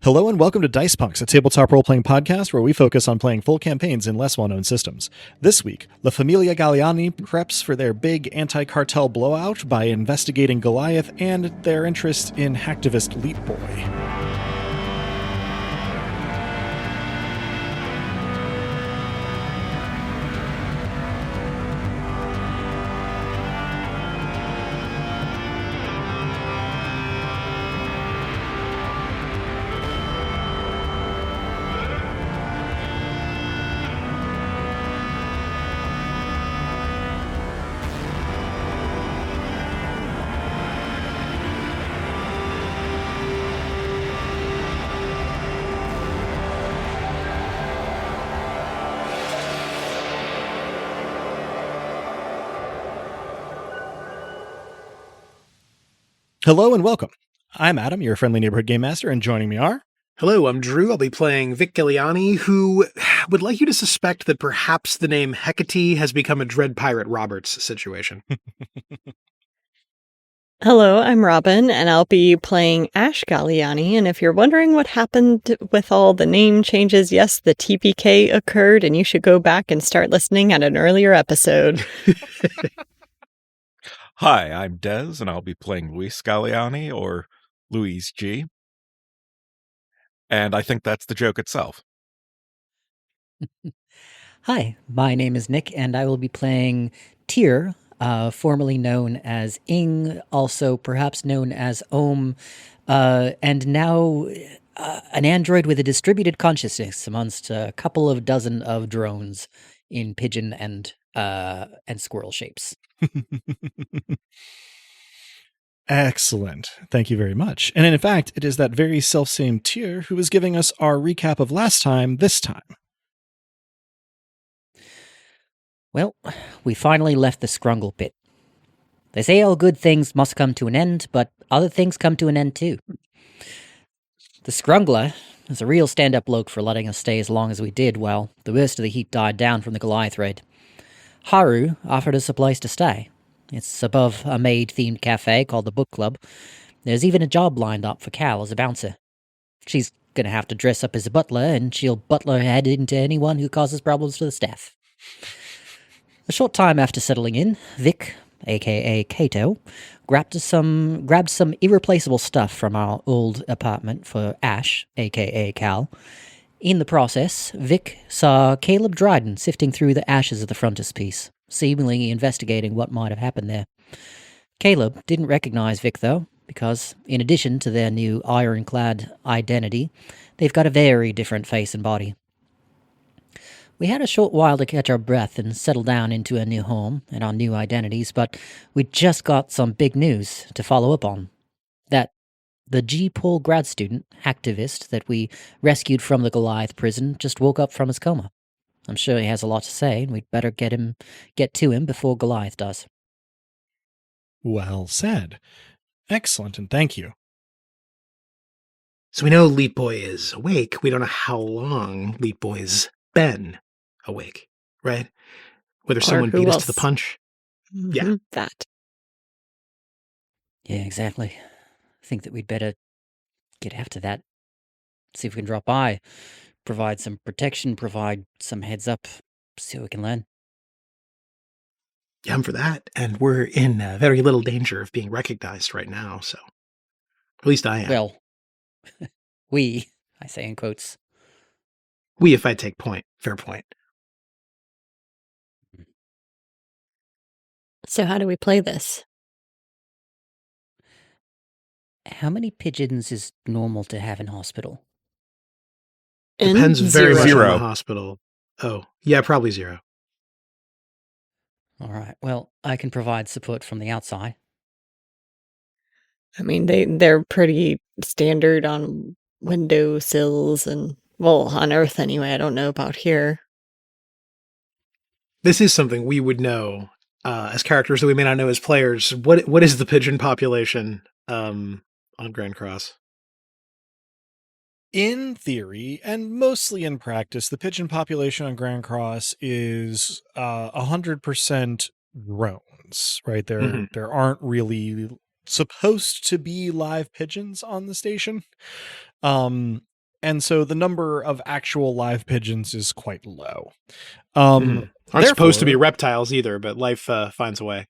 Hello and welcome to Dice Punks, a tabletop role-playing podcast where we focus on playing full campaigns in less well-known systems. This week, La Famiglia Galleani preps for their big anti-cartel blowout by investigating Goliath and their interest in hacktivist Leetboy. Hello and welcome. I'm Adam, your friendly neighborhood game master, and joining me are... Hello, I'm Drew. I'll be playing Vic Galleani, who would like you to suspect that perhaps the name Hecate has become a Dread Pirate Roberts situation. Hello, I'm Robin, and I'll be playing Ash Galleani, and if you're wondering what happened with all the name changes, yes, the TPK occurred, and you should go back and start listening at an earlier episode. Hi, I'm Dez, and I'll be playing Luis Galleani, or Louise G. And I think that's the joke itself. Hi, my name is Nick, and I will be playing Tyr, formerly known as Ing, also perhaps known as Ohm, and now an android with a distributed consciousness amongst a couple of dozen of drones in pigeon and squirrel shapes. Excellent. Thank you very much. And in fact, it is that very self-same Tyr who is giving us our recap of last time this time. Well, we finally left the Scrungle pit. They say all good things must come to an end, but other things come to an end too. The Scrungler is a real stand-up bloke for letting us stay as long as we did while the worst of the heat died down from the Goliath raid. Haru offered us a place to stay. It's above a maid-themed cafe called the Book Club. There's even a job lined up for Cal as a bouncer. She's gonna have to dress up as a butler, and she'll butler her head into anyone who causes problems to the staff. A short time after settling in, Vic, aka Kato, grabbed some irreplaceable stuff from our old apartment for Ash, aka Cal. In the process, Vic saw Caleb Dryden sifting through the ashes of the frontispiece, seemingly investigating what might have happened there. Caleb didn't recognize Vic, though, because in addition to their new ironclad identity, they've got a very different face and body. We had a short while to catch our breath and settle down into a new home and our new identities, but we just got some big news to follow up on. That the G. Paul grad student, hacktivist, that we rescued from the Goliath prison just woke up from his coma. I'm sure he has a lot to say, and we'd better get to him before Goliath does. Well said. Excellent, and thank you. So we know Leetboy is awake. We don't know how long Leetboy's been awake, right? Whether someone beat us to the punch. Mm-hmm. Yeah. That. Yeah, exactly. I think that we'd better get after that. See if we can drop by, provide some protection, provide some heads up, see what we can learn. Yeah, I'm for that. And we're in very little danger of being recognized right now, so at least I am. Well, we, I say in quotes. We, if I take point. Fair point. So how do we play this? How many pigeons is normal to have in hospital? Depends very much on Zero. the hospital. Oh, yeah, probably 0. All right. Well, I can provide support from the outside. I mean, they're pretty standard on windowsills and, well, on Earth anyway. I don't know about here. This is something we would know as characters that we may not know as players. What is the pigeon population on Grand Cross? In theory, and mostly in practice, the pigeon population on Grand Cross is 100% drones, right? There aren't really supposed to be live pigeons on the station. and so the number of actual live pigeons is quite low. Aren't supposed to be therefore- reptiles either, but life finds a way.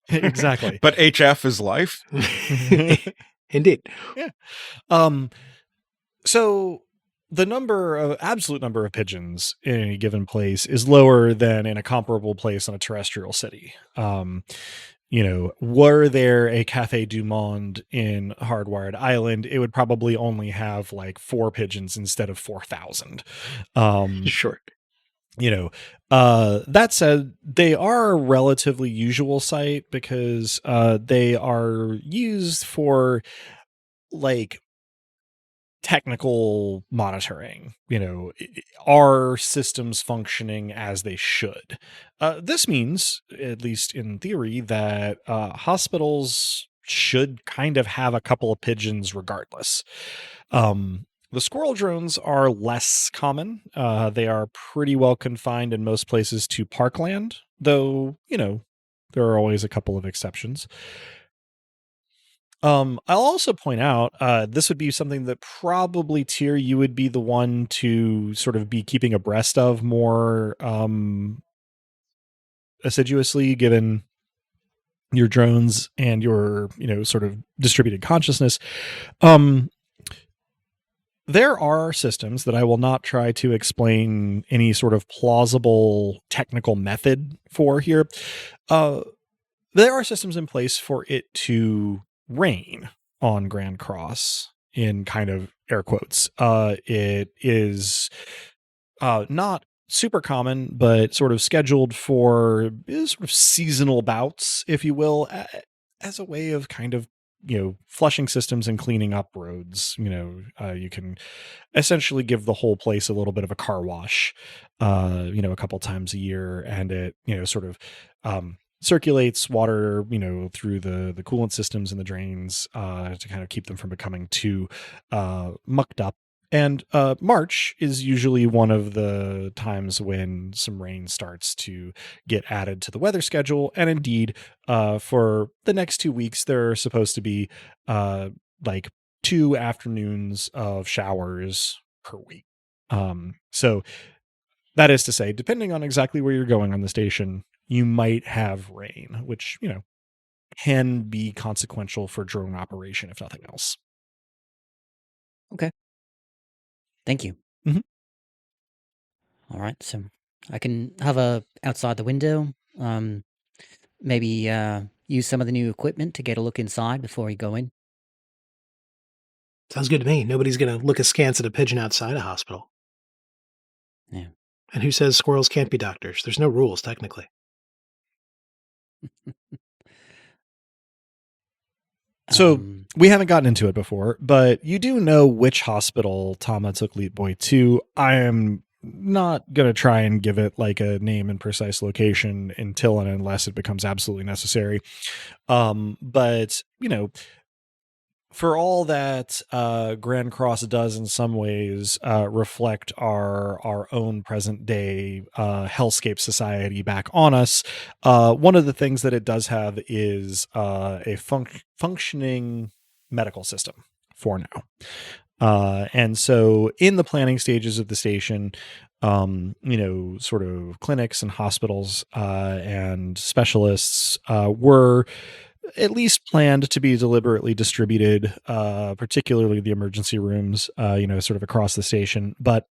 Exactly. But HF is life. Indeed. Yeah. So the absolute number of pigeons in any given place is lower than in a comparable place on a terrestrial city. Were there a Café du Monde in Hardwired Island, it would probably only have like 4 pigeons instead of 4,000. Sure. That said, they are a relatively usual sight because they are used for like technical monitoring. Are systems functioning as they should? This means, at least in theory, that hospitals should kind of have a couple of pigeons regardless. The squirrel drones are less common. They are pretty well confined in most places to parkland, though, there are always a couple of exceptions. I'll also point out, this would be something that probably, Tyr, you would be the one to sort of be keeping abreast of more assiduously, given your drones and your, sort of distributed consciousness. There are systems that I will not try to explain any sort of plausible technical method for here. There are systems in place for it to rain on Grand Cross, in kind of air quotes. It is not super common, but sort of scheduled for sort of seasonal bouts, if you will, as a way of kind of flushing systems and cleaning up roads. You can essentially give the whole place a little bit of a car wash, a couple times a year, and it, sort of circulates water, through the coolant systems and the drains to kind of keep them from becoming too mucked up. And March is usually one of the times when some rain starts to get added to the weather schedule. And indeed, for the next 2 weeks, there are supposed to be like 2 afternoons of showers per week. So that is to say, depending on exactly where you're going on the station, you might have rain, which, can be consequential for drone operation, if nothing else. Okay. Thank you. Mhm. All right, so I can hover outside the window, maybe use some of the new equipment to get a look inside before you go in. Sounds good to me. Nobody's going to look askance at a pigeon outside a hospital. Yeah. And who says squirrels can't be doctors? There's no rules, technically. So we haven't gotten into it before, but you do know which hospital Tama took Leetboy to. I am not going to try and give it like a name and precise location until and unless it becomes absolutely necessary. But, for all that Grand Cross does in some ways reflect our own present day hellscape society back on us, one of the things that it does have is a functioning medical system for now. And so in the planning stages of the station, sort of clinics and hospitals and specialists were at least planned to be deliberately distributed, particularly the emergency rooms, sort of across the station. But,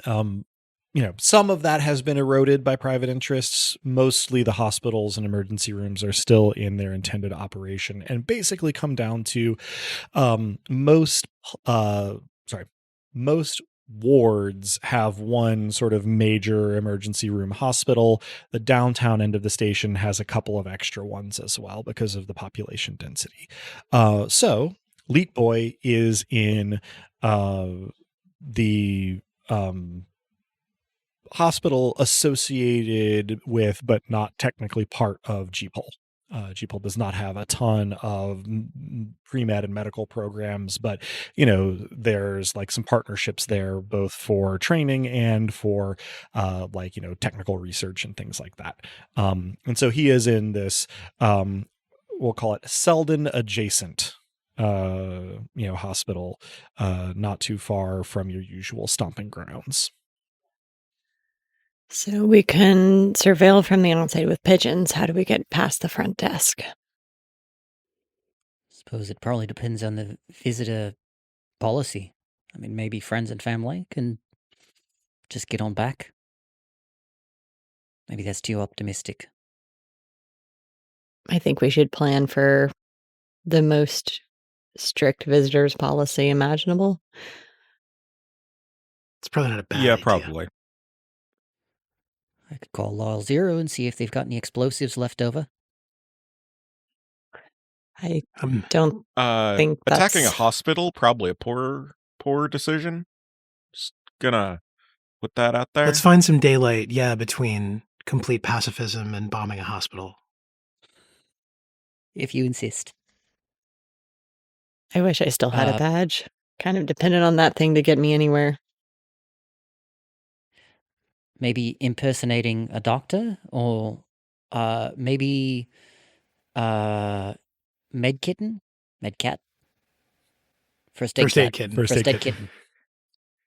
some of that has been eroded by private interests. Mostly the hospitals and emergency rooms are still in their intended operation and basically come down to most wards have one sort of major emergency room hospital. The downtown end of the station has a couple of extra ones as well because of the population density. So Leetboy is in the hospital associated with, but not technically part of, GPOL. GPOL does not have a ton of pre-med and medical programs, but there's like some partnerships there, both for training and for technical research and things like that. And so he is in this, we'll call it Selden adjacent hospital, not too far from your usual stomping grounds. So we can surveil from the outside with pigeons. How do we get past the front desk? Suppose it probably depends on the visitor policy. I mean, maybe friends and family can just get on back. Maybe that's too optimistic. I think we should plan for the most strict visitors policy imaginable. It's probably not a bad Yeah, idea. probably. I could call Loyal Zero and see if they've got any explosives left over. I don't think attacking a that's... hospital, probably a poor decision. Just gonna put that out there. Let's find some daylight, between complete pacifism and bombing a hospital. If you insist. I wish I still had a badge. Kind of dependent on that thing to get me anywhere. Maybe impersonating a doctor, or maybe Medcat? First aid kitten. First aid kitten.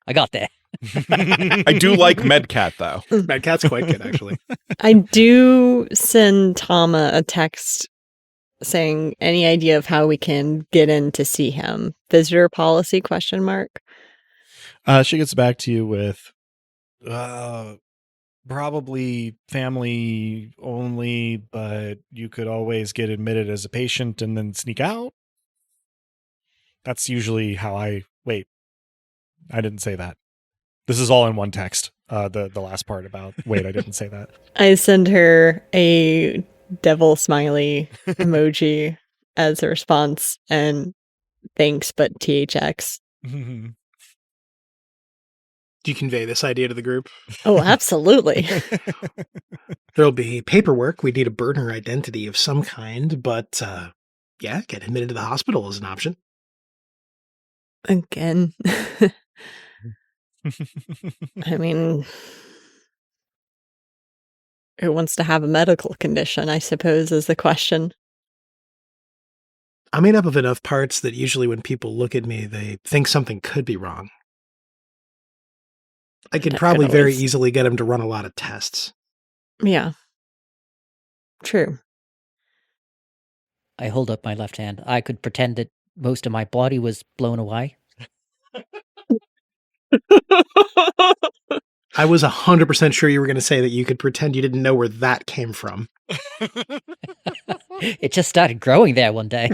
I got there. I do like Medcat, though. Medcat's quite good, actually. I do send Tama a text saying any idea of how we can get in to see him. Visitor policy ? She gets back to you with probably family only, but you could always get admitted as a patient and then sneak out. That's usually how wait, I didn't say that. This is all in one text. The last part about wait, I didn't say that. I send her a devil smiley emoji as a response and thanks, but THX. Do you convey this idea to the group? Oh, absolutely. There'll be paperwork. We need a burner identity of some kind, but get admitted to the hospital is an option. Again. I mean, who wants to have a medical condition, I suppose, is the question. I'm made up of enough parts that usually when people look at me, they think something could be wrong. I could probably very easily get them to run a lot of tests. Yeah. True. I hold up my left hand. I could pretend that most of my body was blown away. I was 100% sure you were going to say that you could pretend you didn't know where that came from. It just started growing there one day.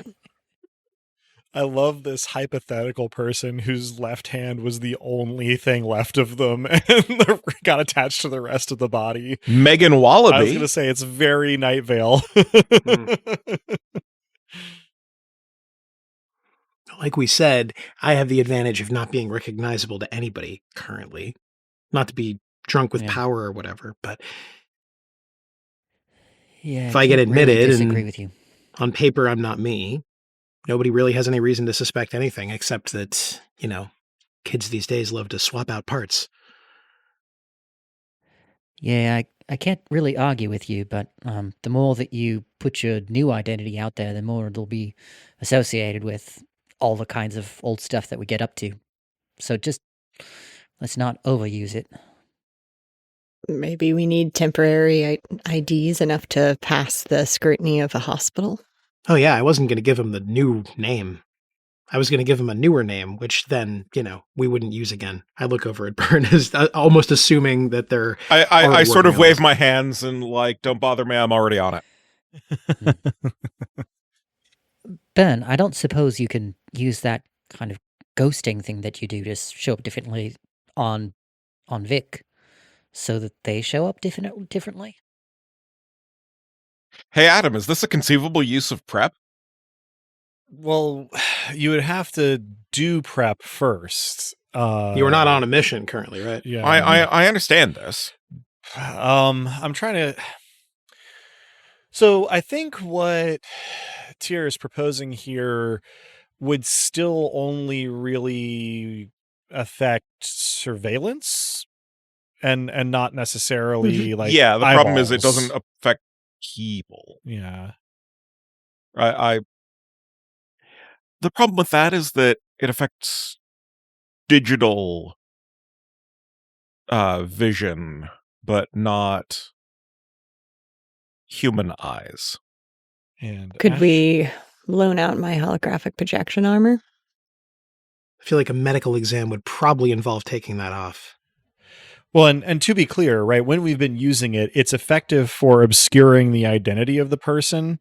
I love this hypothetical person whose left hand was the only thing left of them and got attached to the rest of the body. Megan Wallaby. I was going to say it's very Night Vale. Like we said, I have the advantage of not being recognizable to anybody currently. Not to be drunk with power or whatever, but if I get admitted really disagree with you. On paper I'm not me, nobody really has any reason to suspect anything except that, kids these days love to swap out parts. Yeah, I can't really argue with you, but the more that you put your new identity out there, the more it'll be associated with all the kinds of old stuff that we get up to. So just let's not overuse it. Maybe we need temporary IDs enough to pass the scrutiny of a hospital. Oh yeah, I wasn't going to give him the new name. I was going to give him a newer name, which then, we wouldn't use again. I look over at Byrne as almost assuming that they're I sort of wave my hands and don't bother me, I'm already on it. Ben, I don't suppose you can use that kind of ghosting thing that you do to show up differently on Vic so that they show up differently? Hey, Adam, is this a conceivable use of prep? Well, you would have to do prep first. You are not on a mission currently, right? Yeah, I understand this. I'm trying to... So I think what Tyr is proposing here would still only really affect surveillance and not necessarily like the problem is it eyeballs. doesn't affect people. Yeah. The problem with that is that it affects digital vision, but not human eyes. And Could Ash- we loan out my holographic projection armor? I feel like a medical exam would probably involve taking that off. Well, and to be clear, right, when we've been using it, it's effective for obscuring the identity of the person,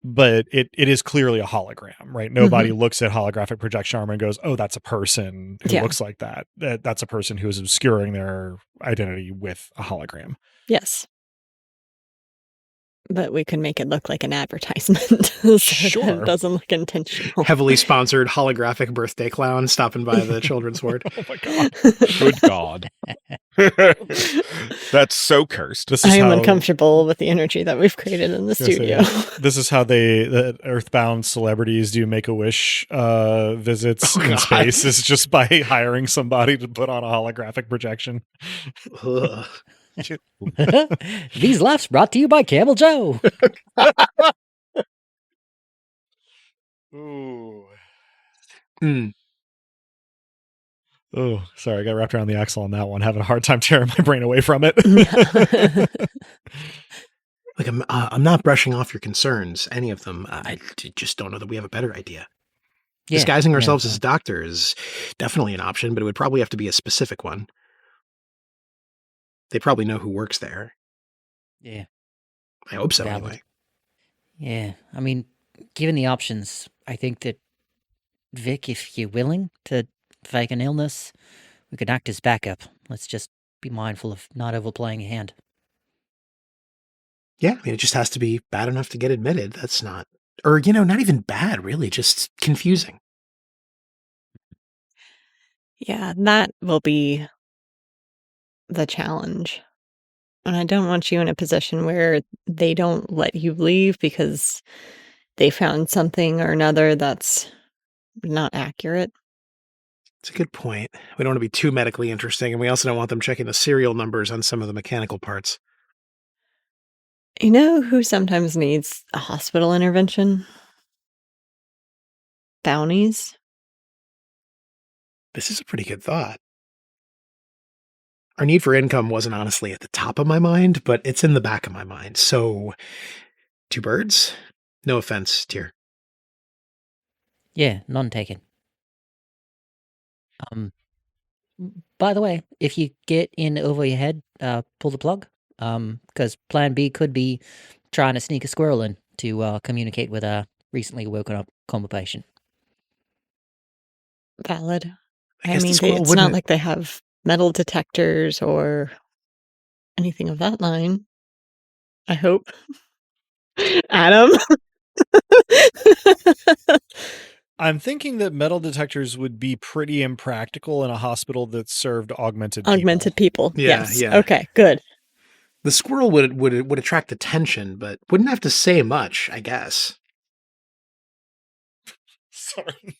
but it is clearly a hologram, right? Nobody looks at holographic projection armor and goes, oh, that's a person who Yeah. looks like that. That's a person who is obscuring their identity with a hologram. Yes. But we can make it look like an advertisement so Sure. that it doesn't look intentional. Heavily sponsored holographic birthday clown stopping by the children's ward. Oh my God. Good God. That's so cursed. This is I am how, uncomfortable with the energy that we've created in the I was studio. gonna say, this is how the Earthbound celebrities do Make-A-Wish visits Oh, in God. space, is just by hiring somebody to put on a holographic projection. Ugh. These laughs brought to you by Camel Joe. Ooh. Mm. Oh, sorry, I got wrapped around the axle on that one. Having a hard time tearing my brain away from it. Like, I'm not brushing off your concerns, any of them. I just don't know that we have a better idea. Yeah, Disguising yeah, ourselves as doctors is definitely an option, but it would probably have to be a specific one. They probably know who works there. Yeah. I hope so, Valid. anyway. Yeah, I mean, given the options, I think that Vic, if you're willing to fake an illness, we could act as backup. Let's just be mindful of not overplaying a hand. Yeah, I mean, it just has to be bad enough to get admitted. That's not, or, not even bad, really, just confusing. Yeah, that will be the challenge. And I don't want you in a position where they don't let you leave because they found something or another that's not accurate. It's a good point. We don't want to be too medically interesting, and we also don't want them checking the serial numbers on some of the mechanical parts. You know who sometimes needs a hospital intervention? Bounties. This is a pretty good thought. Our need for income wasn't honestly at the top of my mind, but it's in the back of my mind. So, 2 birds? No offense, dear. Yeah, none taken. By the way, if you get in over your head, pull the plug. Because Plan B could be trying to sneak a squirrel in to communicate with a recently woken up coma patient. Valid. I I guess the mean, squirrel it's not wouldn't- like they have metal detectors or anything of that line. I hope. Adam? I'm thinking that metal detectors would be pretty impractical in a hospital that served augmented people. Augmented people. Yeah, Yes. yeah. Okay, good. The squirrel would attract attention, but wouldn't have to say much, I guess. Sorry.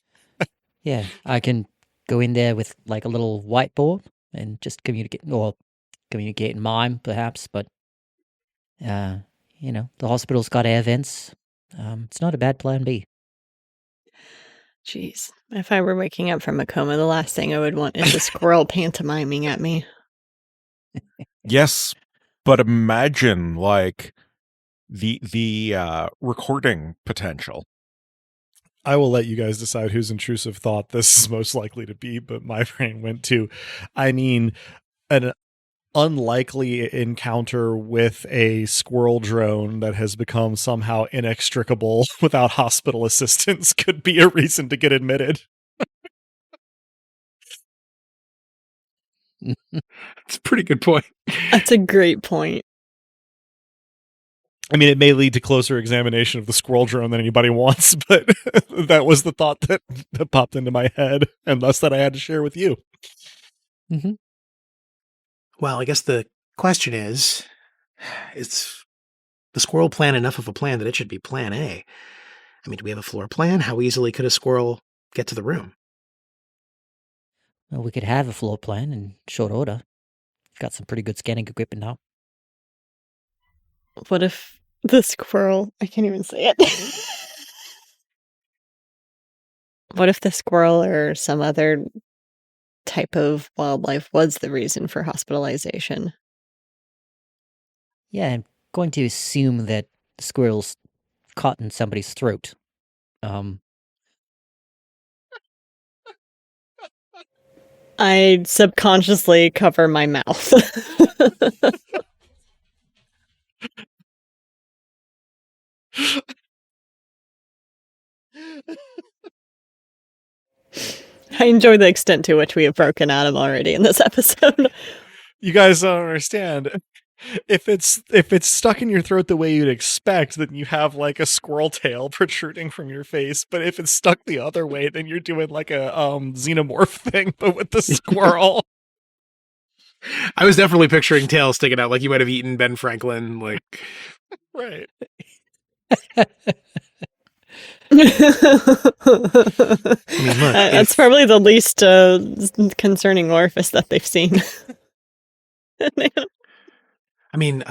Yeah, I can go in there with like a little whiteboard and just communicate and mime perhaps, but the hospital's got air vents. It's not a bad plan B. Jeez. If I were waking up from a coma, the last thing I would want is a squirrel pantomiming at me. Yes, but imagine like the recording potential. I will let you guys decide whose intrusive thought this is most likely to be, but my brain went to, an unlikely encounter with a squirrel drone that has become somehow inextricable without hospital assistance could be a reason to get admitted. It's a pretty good point. That's a great point. I mean, it may lead to closer examination of the squirrel drone than anybody wants, but that was the thought that popped into my head, and thus that I had to share with you. Mm-hmm. Well, I guess the question is the squirrel plan enough of a plan that it should be plan A? I mean, do we have a floor plan? How easily could a squirrel get to the room? Well, we could have a floor plan in short order. Got some pretty good scanning equipment now. What if the squirrel, I can't even say it. What if the squirrel or some other type of wildlife was the reason for hospitalization? Yeah, I'm going to assume that the squirrel's caught in somebody's throat. I subconsciously cover my mouth. I enjoy the extent to which we have broken Adam already in this episode. You guys don't understand. If it's stuck in your throat the way you'd expect, then you have like a squirrel tail protruding from your face. But if it's stuck the other way, then you're doing like a xenomorph thing, but with the squirrel. I was definitely picturing tail sticking out like you might have eaten Ben Franklin. Like, Right. I mean, look, That's probably the least concerning orifice that they've seen. I mean,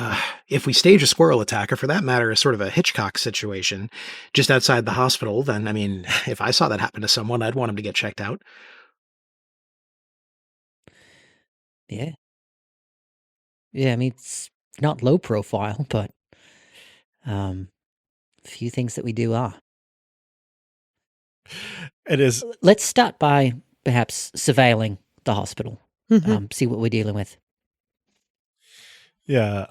if we stage a squirrel attack, or for that matter, a sort of a Hitchcock situation just outside the hospital, then, I mean, if I saw that happen to someone, I'd want him to get checked out. Yeah. Yeah, I mean, it's not low profile, but a few things that we do are. It is. Let's start by perhaps surveilling the hospital, Mhm. see what we're dealing with. Yeah.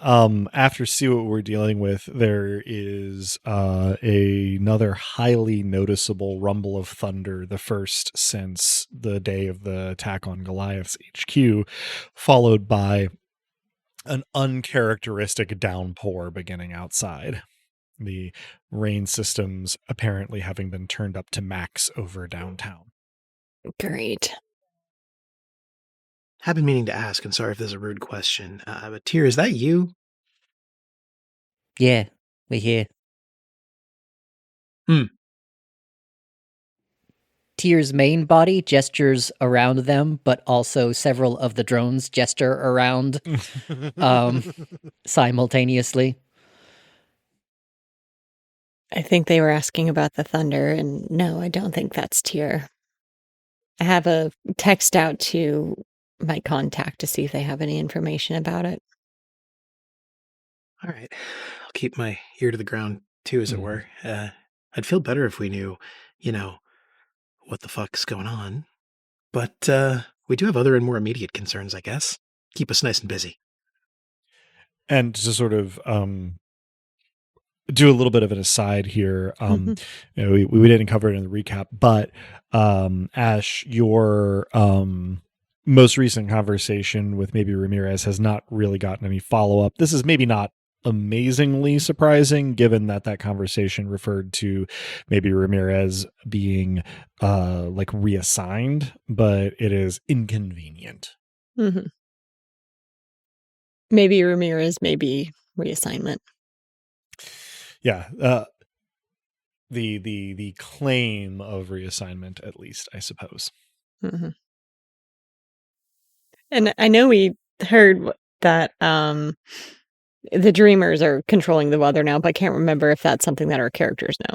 After see what we're dealing with, there is another highly noticeable rumble of thunder, the first since the day of the attack on Goliath's HQ, followed by an uncharacteristic downpour beginning outside. The rain systems apparently having been turned up to max over downtown. Great. I've been meaning to ask, and sorry if this is a rude question, but Tyr, is that you? Yeah, we're here. Tyr's main body gestures around them, but also several of the drones gesture around simultaneously. I think they were asking about the thunder, and no, I don't think that's Tyr. I have a text out to my contact to see if they have any information about it. All right. I'll keep my ear to the ground, too, as it were. I'd feel better if we knew, what the fuck's going on. But we do have other and more immediate concerns, I guess. Keep us nice and busy. And to sort of do a little bit of an aside here, we didn't cover it in the recap, but Ash, your most recent conversation with maybe Ramirez has not really gotten any follow-up. This is maybe not amazingly surprising, given that conversation referred to maybe Ramirez being like reassigned, but it is inconvenient. Mm-hmm. Maybe Ramirez, maybe reassignment. Yeah, the claim of reassignment, at least, I suppose. Mm-hmm. And I know we heard that the Dreamers are controlling the weather now, but I can't remember if that's something that our characters know.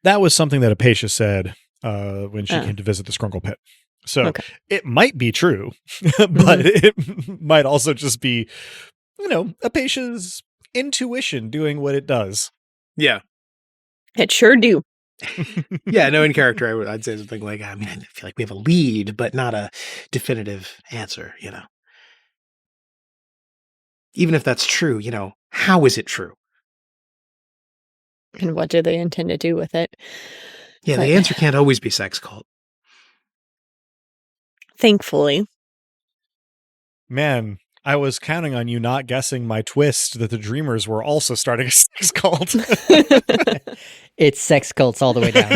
That was something that Apatia said when she came to visit the Scrungle Pit. So It might be true, but it might also just be, Apatia's intuition doing what it does. Yeah. It sure do. Yeah, no, in character, I'd say something like, I feel like we have a lead, but not a definitive answer, Even if that's true, how is it true? And what do they intend to do with it? Yeah, the answer can't always be sex cult. Thankfully. Man, I was counting on you not guessing my twist that the Dreamers were also starting a sex cult. It's sex cults all the way down.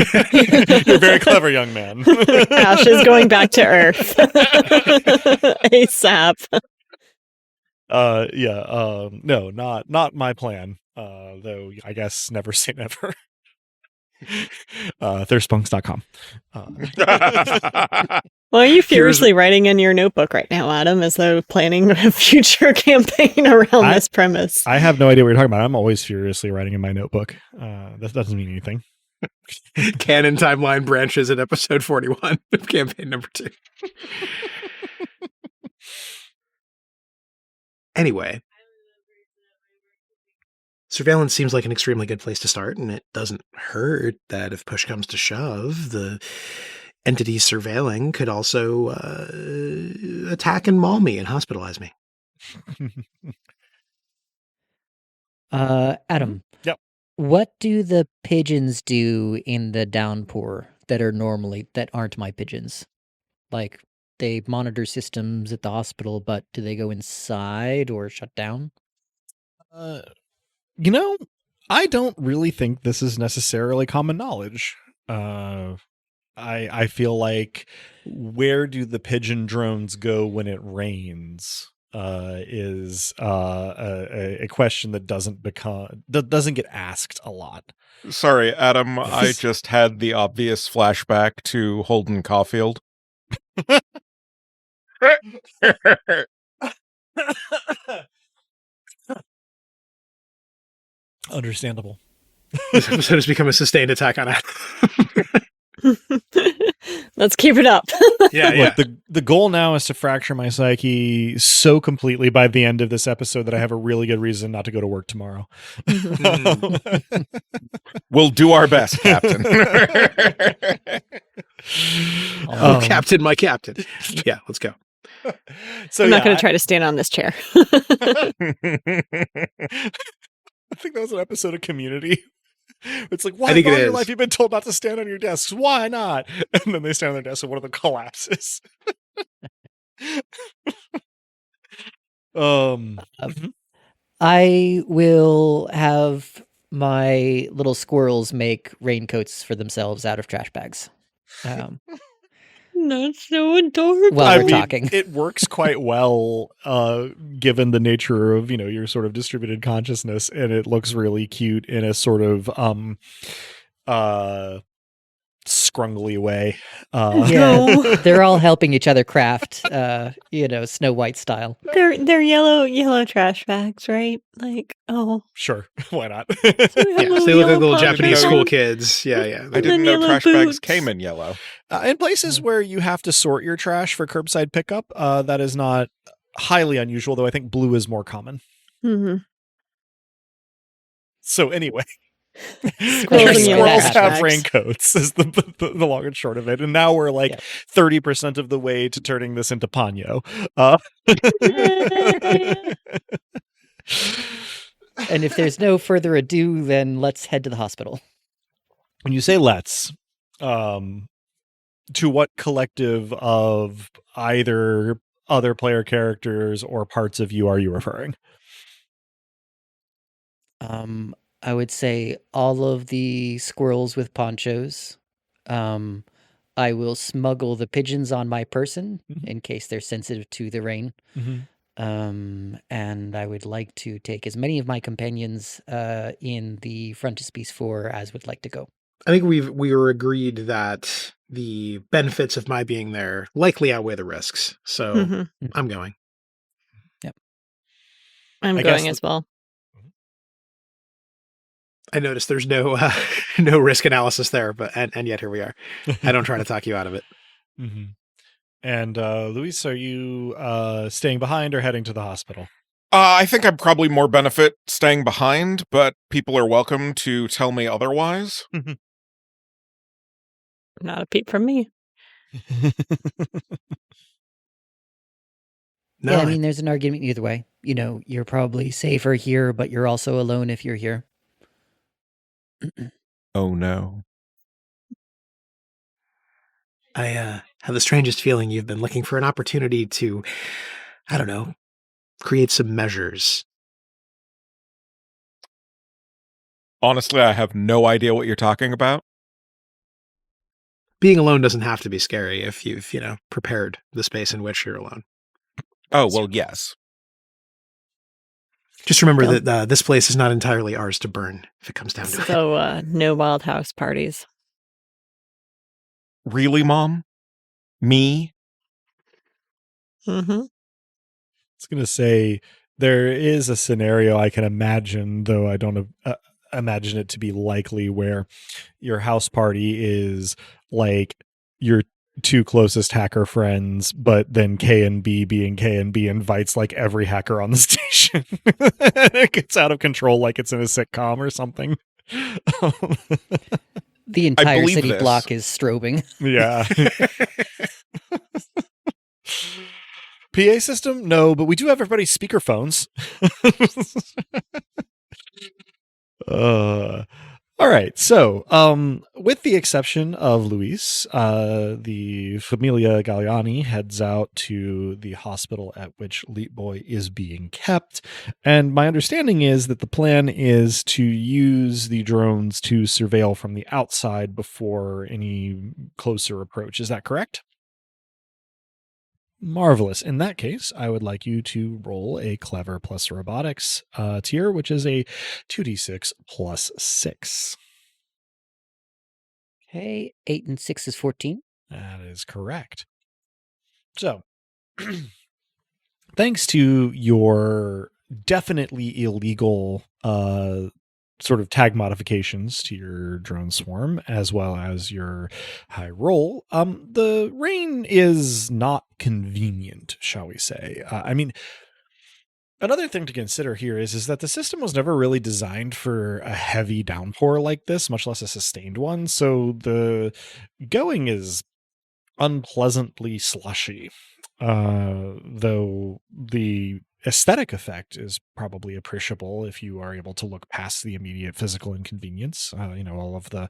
You're very clever, young man. Ash is going back to Earth. ASAP. No, not my plan. Though I guess never say never. Thirstpunks.com. Well, are you furiously writing in your notebook right now, Adam, as though planning a future campaign around this premise? I have no idea what you're talking about. I'm always furiously writing in my notebook. That doesn't mean anything. Canon timeline branches in episode 41 of campaign number 2. Anyway, surveillance seems like an extremely good place to start, and it doesn't hurt that if push comes to shove, the entity surveilling could also attack and maul me and hospitalize me. Adam. Yep. What do the pigeons do in the downpour that aren't my pigeons? Like, they monitor systems at the hospital, but do they go inside or shut down? I don't really think this is necessarily common knowledge. I feel like where do the pigeon drones go when it rains is a question that doesn't get asked a lot. Sorry, Adam, I just had the obvious flashback to Holden Caulfield. Understandable. This episode has become a sustained attack on Adam. Let's keep it up. Yeah. Look, the goal now is to fracture my psyche so completely by the end of this episode that I have a really good reason not to go to work tomorrow. We'll do our best, Captain. Captain, my captain. Yeah, let's go. So I'm not going to try to stand on this chair. I think that was an episode of Community. It's like, why I think all it your is. life you've been told not to stand on your desks? Why not? And then they stand on their desk and one of them collapses. I will have my little squirrels make raincoats for themselves out of trash bags. That's so adorable. While we're talking. It works quite well, given the nature of, your sort of distributed consciousness, and it looks really cute in a sort of scrungly way. Yeah, they're all helping each other craft, Snow White style. They're yellow trash bags, right? Like, Sure, why not? Yeah, so they look like little Japanese know. school kids. Yeah. I didn't know yellow trash boots. bags came in yellow. In places where you have to sort your trash for curbside pickup, that is not highly unusual, though I think blue is more common. Mm-hmm. So anyway, Squirrels and yellow squirrels trash have bags. raincoats is the long and short of it. And now we're like 30% of the way to turning this into Ponyo. And if there's no further ado, then let's head to the hospital. When you say let's, to what collective of either other player characters or parts of you are you referring? I would say all of the squirrels with ponchos. I will smuggle the pigeons on my person in case they're sensitive to the rain. And I would like to take as many of my companions in the frontispiece 4 as would like to go. I think we were agreed that the benefits of my being there likely outweigh the risks. So I'm going. Yep. I'm going as well. I noticed there's no no risk analysis there, but and yet here we are. I don't try to talk you out of it. And Luis, are you staying behind or heading to the hospital? I think I'm probably more benefit staying behind, but people are welcome to tell me otherwise. Not a peep from me. No, Yeah, I mean, there's an argument either way. You're probably safer here, but you're also alone if you're here. Oh no. I have the strangest feeling you've been looking for an opportunity to, I don't know, create some measures. Honestly, I have no idea what you're talking about. Being alone doesn't have to be scary if you've, prepared the space in which you're alone. Oh, well, yes. Just remember that this place is not entirely ours to burn if it comes down to it. So, no wild house parties. Really, Mom? Me? I was going to say there is a scenario I can imagine, though I don't imagine it to be likely where your house party is like your two closest hacker friends, but then K and B being K and B invites like every hacker on the station. It gets out of control like it's in a sitcom or something. The entire believe city this. block is strobing. Yeah. PA system? No, but we do have everybody's speakerphones. All right. So, with the exception of Luis, the Famiglia Galleani heads out to the hospital at which Leetboy is being kept. And my understanding is that the plan is to use the drones to surveil from the outside before any closer approach. Is that correct? Marvelous. In that case, I would like you to roll a clever plus robotics tier, which is a 2d6 plus 6. Okay, 8 and 6 is 14. That is correct. So, thanks to your definitely illegal sort of tag modifications to your drone swarm, as well as your high roll, the rain is not convenient, shall we say. I mean, another thing to consider here is that the system was never really designed for a heavy downpour like this, much less a sustained one. So the going is unpleasantly slushy, though the aesthetic effect is probably appreciable if you are able to look past the immediate physical inconvenience. All of the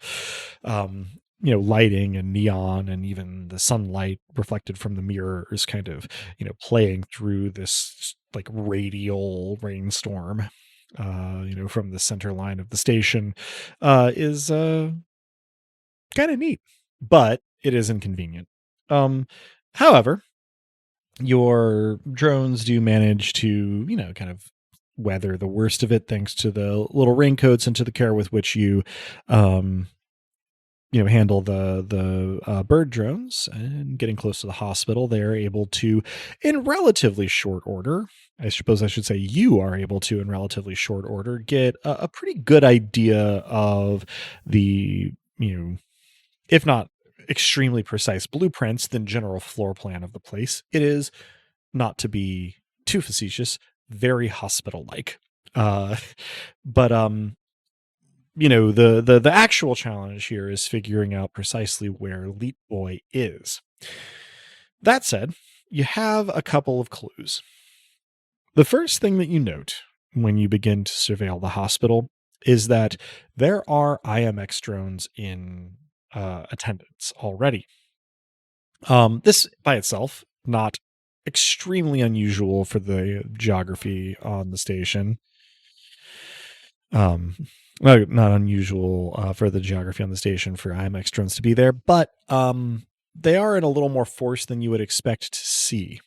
lighting and neon and even the sunlight reflected from the mirror is kind of playing through this like radial rainstorm from the center line of the station is kind of neat, but it is inconvenient. However, your drones do manage to, kind of weather the worst of it thanks to the little raincoats and to the care with which you, handle the bird drones. And getting close to the hospital, they're able to, in relatively short order, I suppose I should say you are able to, in relatively short order, get a pretty good idea of the, if not extremely precise blueprints, then general floor plan of the place. It is, not to be too facetious, very hospital-like. But the actual challenge here is figuring out precisely where Leetboy is. That said, you have a couple of clues. The first thing that you note when you begin to surveil the hospital is that there are IMX drones in attendance already. This by itself, not extremely unusual for the geography on the station. No, not unusual for the geography on the station for IMX drones to be there, but they are in a little more force than you would expect to see.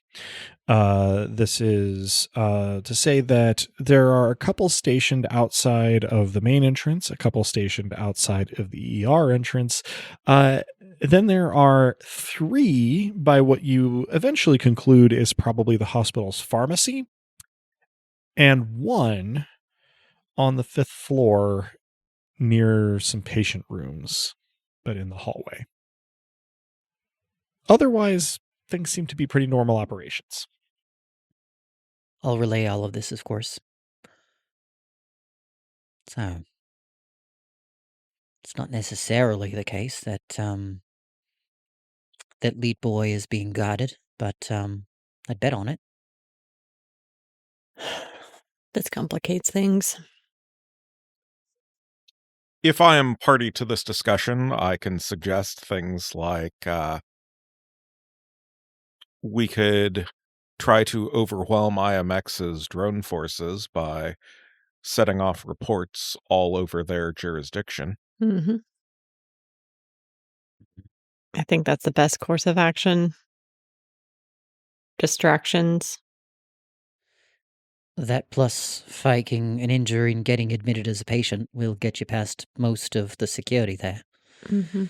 This is to say that there are a couple stationed outside of the main entrance, a couple stationed outside of the ER entrance. Then there are 3 by what you eventually conclude is probably the hospital's pharmacy, and 1 on the 5th floor near some patient rooms, but in the hallway. Otherwise, things seem to be pretty normal operations. I'll relay all of this, of course. So, it's not necessarily the case that that Leetboy is being guarded, but I'd bet on it. This complicates things. If I am party to this discussion, I can suggest things like we could try to overwhelm IMX's drone forces by setting off reports all over their jurisdiction. Mm-hmm. I think that's the best course of action. Distractions. That plus faking an injury and getting admitted as a patient will get you past most of the security there. Mm-hmm.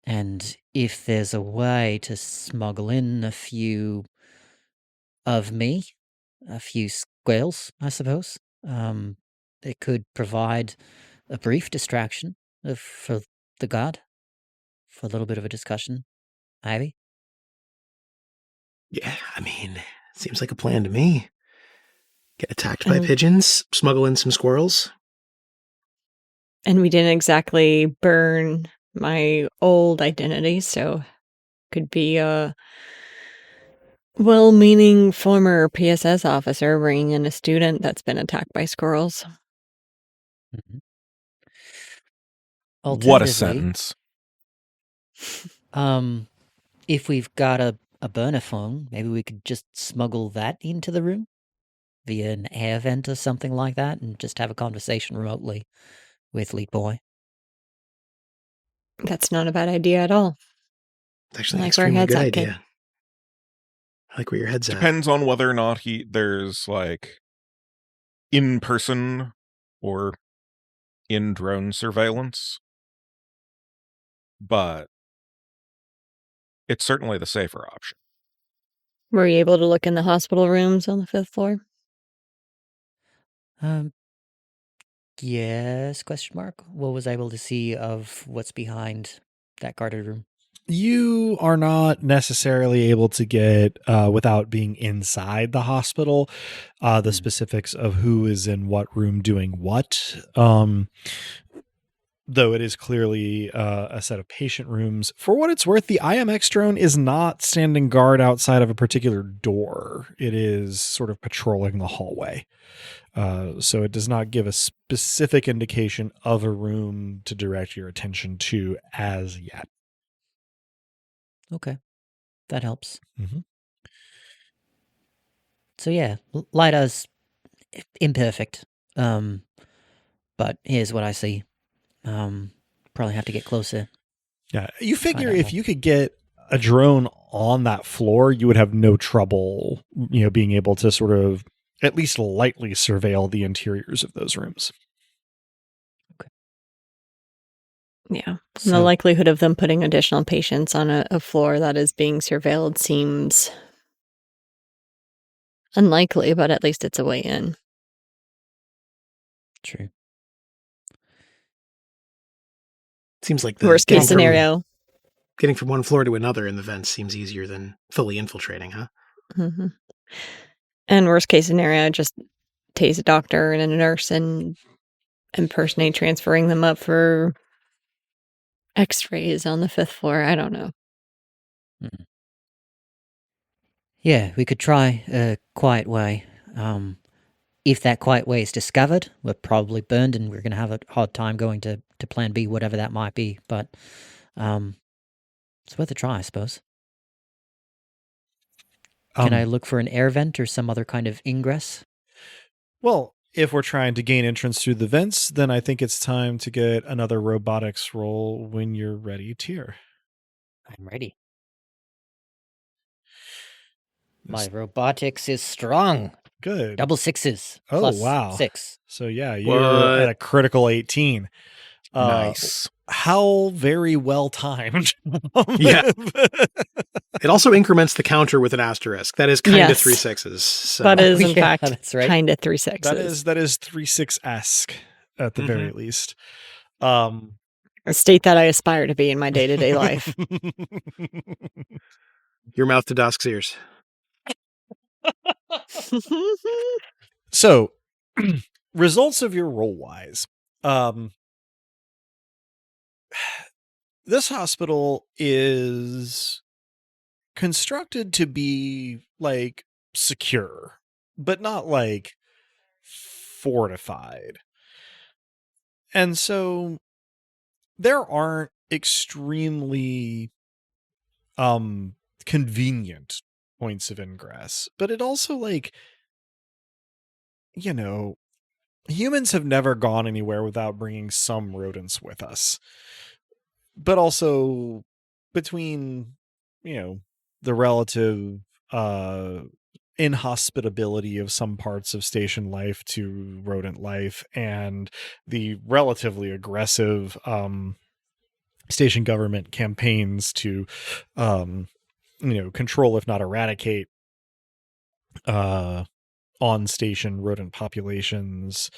And if there's a way to smuggle in a few of me, a few squirrels, I suppose, it could provide a brief distraction for the god, for a little bit of a discussion. Ivy? Yeah, I mean, seems like a plan to me. Get attacked by And- pigeons, smuggle in some squirrels. And we didn't exactly burn my old identity, so could be a well-meaning former PSS officer bringing in a student that's been attacked by squirrels. Mhm. What a Alternatively, sentence. if we've got a burner phone, maybe we could just smuggle that into the room via an air vent or something like that and just have a conversation remotely with Leetboy. That's not a bad idea at all. It's actually I an like where extremely head's good at, kid. idea. I like where your head's at. Depends on whether or not there's like in-person or in-drone surveillance. But it's certainly the safer option. Were you able to look in the hospital rooms on the 5th floor? Yes, question mark. What was I able to see of what's behind that guarded room? You are not necessarily able to get, without being inside the hospital, the specifics of who is in what room doing what. Though it is clearly a set of patient rooms. For what it's worth, the IMX drone is not standing guard outside of a particular door. It is sort of patrolling the hallway. So it does not give a specific indication of a room to direct your attention to as yet. Okay, that helps. Mm-hmm. So yeah, LiDAR's imperfect. But here's what I see. Probably have to get closer. Yeah, you figure out if more. you could get a drone on that floor, you would have no trouble, being able to sort of at least lightly surveil the interiors of those rooms. Yeah. And the So, likelihood of them putting additional patients on a floor that is being surveilled seems unlikely, but at least it's a way in. true. Seems like the Worst getting case from- scenario. Getting from one floor to another in the vents seems easier than fully infiltrating, huh? Mm-hmm. And worst case scenario, just tase a doctor and a nurse and impersonate transferring them up for x-rays on the 5th floor. I don't know. Yeah, we could try a quiet way. If that quiet way is discovered, we're probably burned and we're going to have a hard time going to plan B, whatever that might be. But it's worth a try, I suppose. Can I look for an air vent or some other kind of ingress? Well, if we're trying to gain entrance through the vents, then I think it's time to get another robotics roll when you're ready, Tyr. I'm ready. My robotics is strong. Good. Double sixes. Oh, plus wow. 6. So yeah, you're What? at a critical 18. Nice. How very well timed. Yeah. It also increments the counter with an asterisk. That is kind of Yes. 3 6s. So. That is, in Yeah, fact, that's right. kind of 3 6s. That is 3-6-esque at the very least. A state that I aspire to be in my day-to-day life. Your mouth to Dusk's ears. So, results of your roll wise. This hospital is constructed to be like secure, but not like fortified. And so there aren't extremely convenient points of ingress, but it also humans have never gone anywhere without bringing some rodents with us. But also between, the relative inhospitability of some parts of station life to rodent life and the relatively aggressive station government campaigns to control, if not eradicate, on station rodent populations,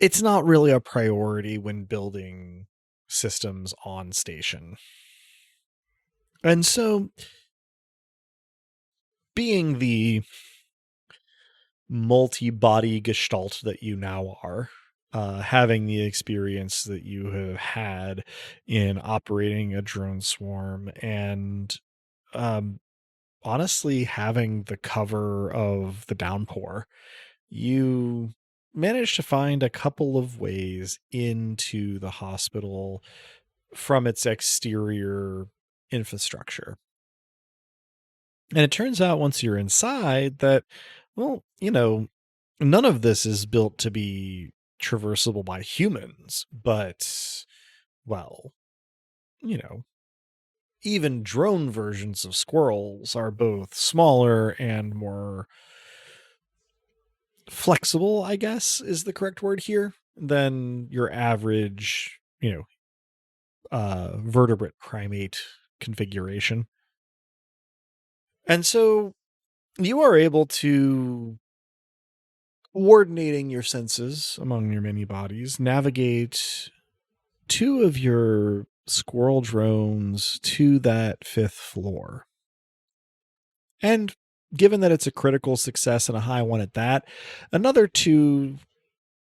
it's not really a priority when building systems on station. And so, being the multi-body gestalt that you now are, having the experience that you have had in operating a drone swarm, and honestly having the cover of the downpour, you managed to find a couple of ways into the hospital from its exterior infrastructure. And it turns out once you're inside that, well, none of this is built to be traversable by humans, but, well, you know, even drone versions of squirrels are both smaller and more flexible, I guess is the correct word here, than your average, vertebrate primate configuration. And so you are able to, coordinating your senses among your many bodies, navigate two of your squirrel drones to that fifth floor. And given that it's a critical success and a high one at that, another two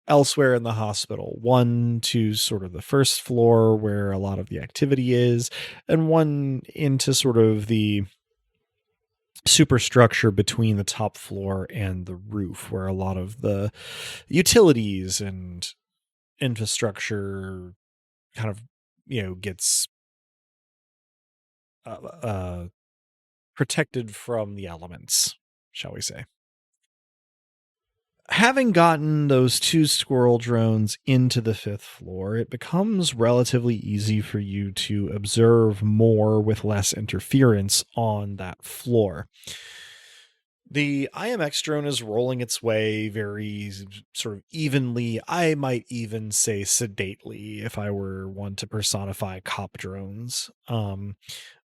elsewhere in the hospital, one to sort of the first floor where a lot of the activity is, and one into sort of the superstructure between the top floor and the roof, where a lot of the utilities and infrastructure kind of, gets protected from the elements, shall we say. Having gotten those two squirrel drones into the fifth floor, it becomes relatively easy for you to observe more with less interference on that floor. The IMX drone is rolling its way very sort of evenly. I might even say sedately, if I were one to personify cop drones,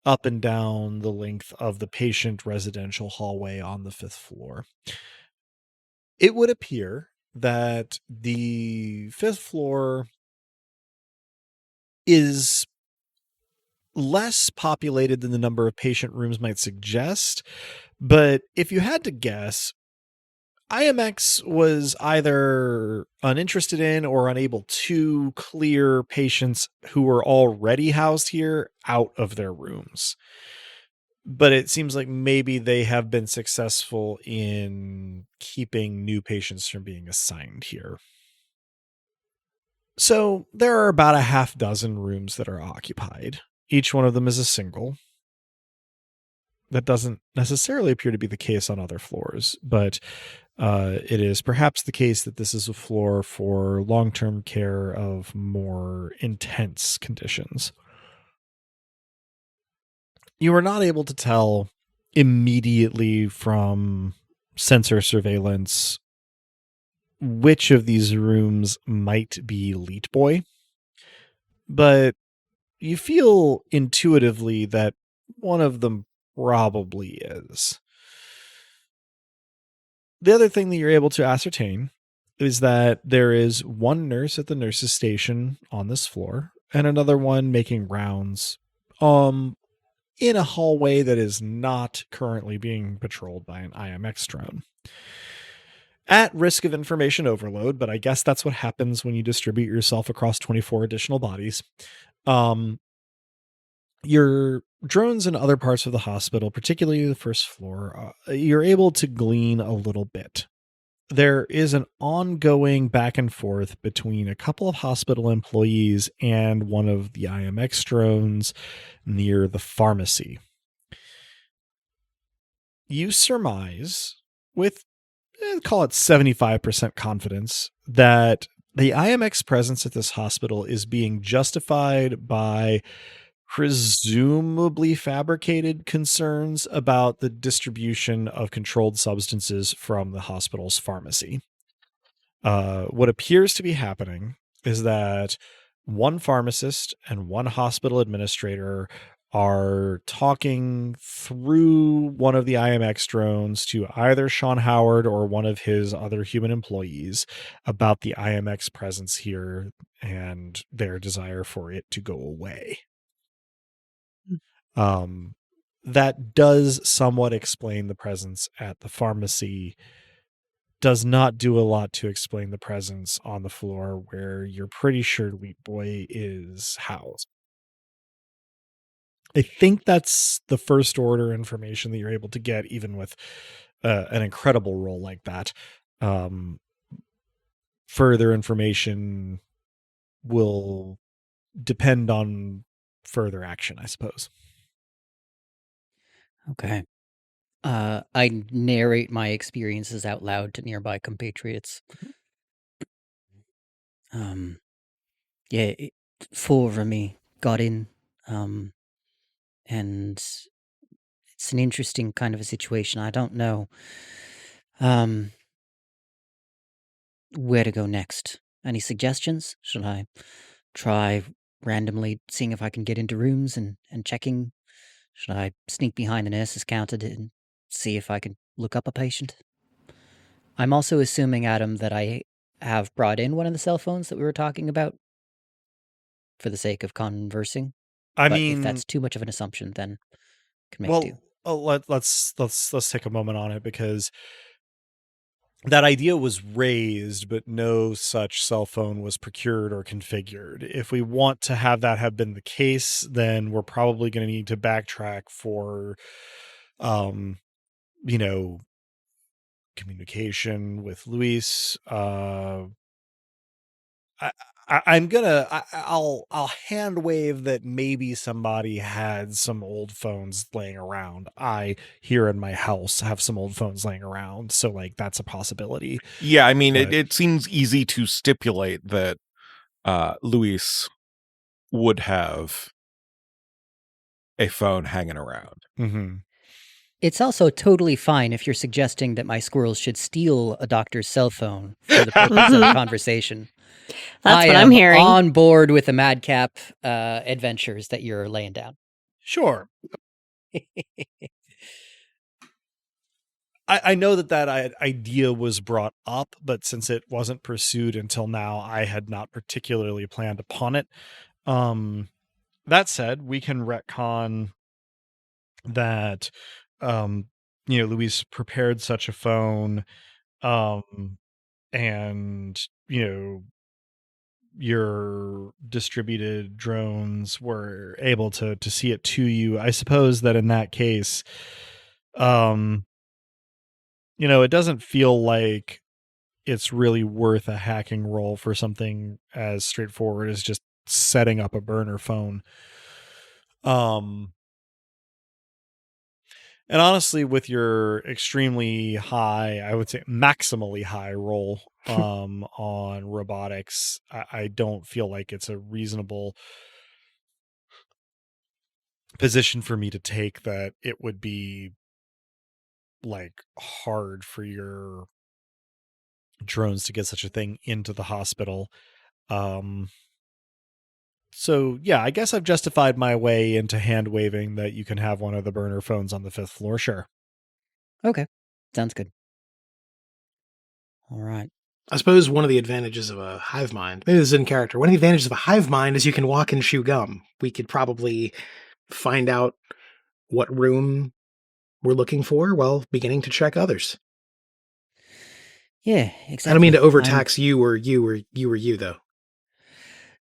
up and down the length of the patient residential hallway on the fifth floor. It would appear that the fifth floor is less populated than the number of patient rooms might suggest. But if you had to guess, IMX was either uninterested in or unable to clear patients who were already housed here out of their rooms. But it seems like maybe they have been successful in keeping new patients from being assigned here. So there are about a half dozen rooms that are occupied. Each one of them is a single. That doesn't necessarily appear to be the case on other floors, but it is perhaps the case that this is a floor for long-term care of more intense conditions. You are not able to tell immediately from sensor surveillance which of these rooms might be Leetboy, but you feel intuitively that one of them probably is. The other thing that you're able to ascertain is that there is one nurse at the nurse's station on this floor and another one making rounds in a hallway that is not currently being patrolled by an IMX drone. At risk of information overload, but I guess that's what happens when you distribute yourself across 24 additional bodies. Your drones in other parts of the hospital, particularly the first floor, you're able to glean a little bit. There is an ongoing back and forth between a couple of hospital employees and one of the IMX drones near the pharmacy. You surmise, with call it 75% confidence, that the IMX presence at this hospital is being justified by presumably fabricated concerns about the distribution of controlled substances from the hospital's pharmacy. What appears to be happening is that one pharmacist and one hospital administrator are talking through one of the IMX drones to either Sean Howard or one of his other human employees about the IMX presence here and their desire for it to go away. That does somewhat explain the presence at the pharmacy. Does not do a lot to explain the presence on the floor where you're pretty sure Leetboy is housed. I think that's the first order information that you're able to get, even with an incredible roll like that. Further information will depend on further action, I suppose. Okay. I narrate my experiences out loud to nearby compatriots. Yeah, 4 of me got in, and it's an interesting kind of a situation. I don't know where to go next. Any suggestions? Should I try randomly seeing if I can get into rooms and checking? Should I sneak behind the nurse's counter and see if I can look up a patient? I'm also assuming, Adam, that I have brought in one of the cell phones that we were talking about for the sake of conversing. But if that's too much of an assumption, then can make do. Let's take a moment on it, because that idea was raised, but no such cell phone was procured or configured. If we want to have that have been the case, then we're probably going to need to backtrack for, communication with Luis. I'll hand wave that maybe somebody had some old phones laying around. I here in my house have some old phones laying around, so like that's a possibility. Yeah, I mean, it seems easy to stipulate that Luis would have a phone hanging around. Mm-hmm. It's also totally fine if you're suggesting that my squirrels should steal a doctor's cell phone for the purpose of conversation. That's what I'm hearing. On board with the madcap adventures that you're laying down. Sure. I know that idea was brought up, but since it wasn't pursued until now, I had not particularly planned upon it. That said, we can retcon that, Luis prepared such a phone, and, your distributed drones were able to see it to you. I suppose that in that case, it doesn't feel like it's really worth a hacking roll for something as straightforward as just setting up a burner phone. And honestly, with your extremely high, I would say maximally high roll on robotics, I don't feel like it's a reasonable position for me to take that it would be like hard for your drones to get such a thing into the hospital. So yeah, I guess I've justified my way into hand waving that you can have one of the burner phones on the 5th floor. Sure. Okay. Sounds good. All right. I suppose one of the advantages of a hive mind, maybe this is in character, one of the advantages of a hive mind is you can walk and chew gum. We could probably find out what room we're looking for while beginning to check others. Yeah, exactly. I don't mean to overtax you or you, though.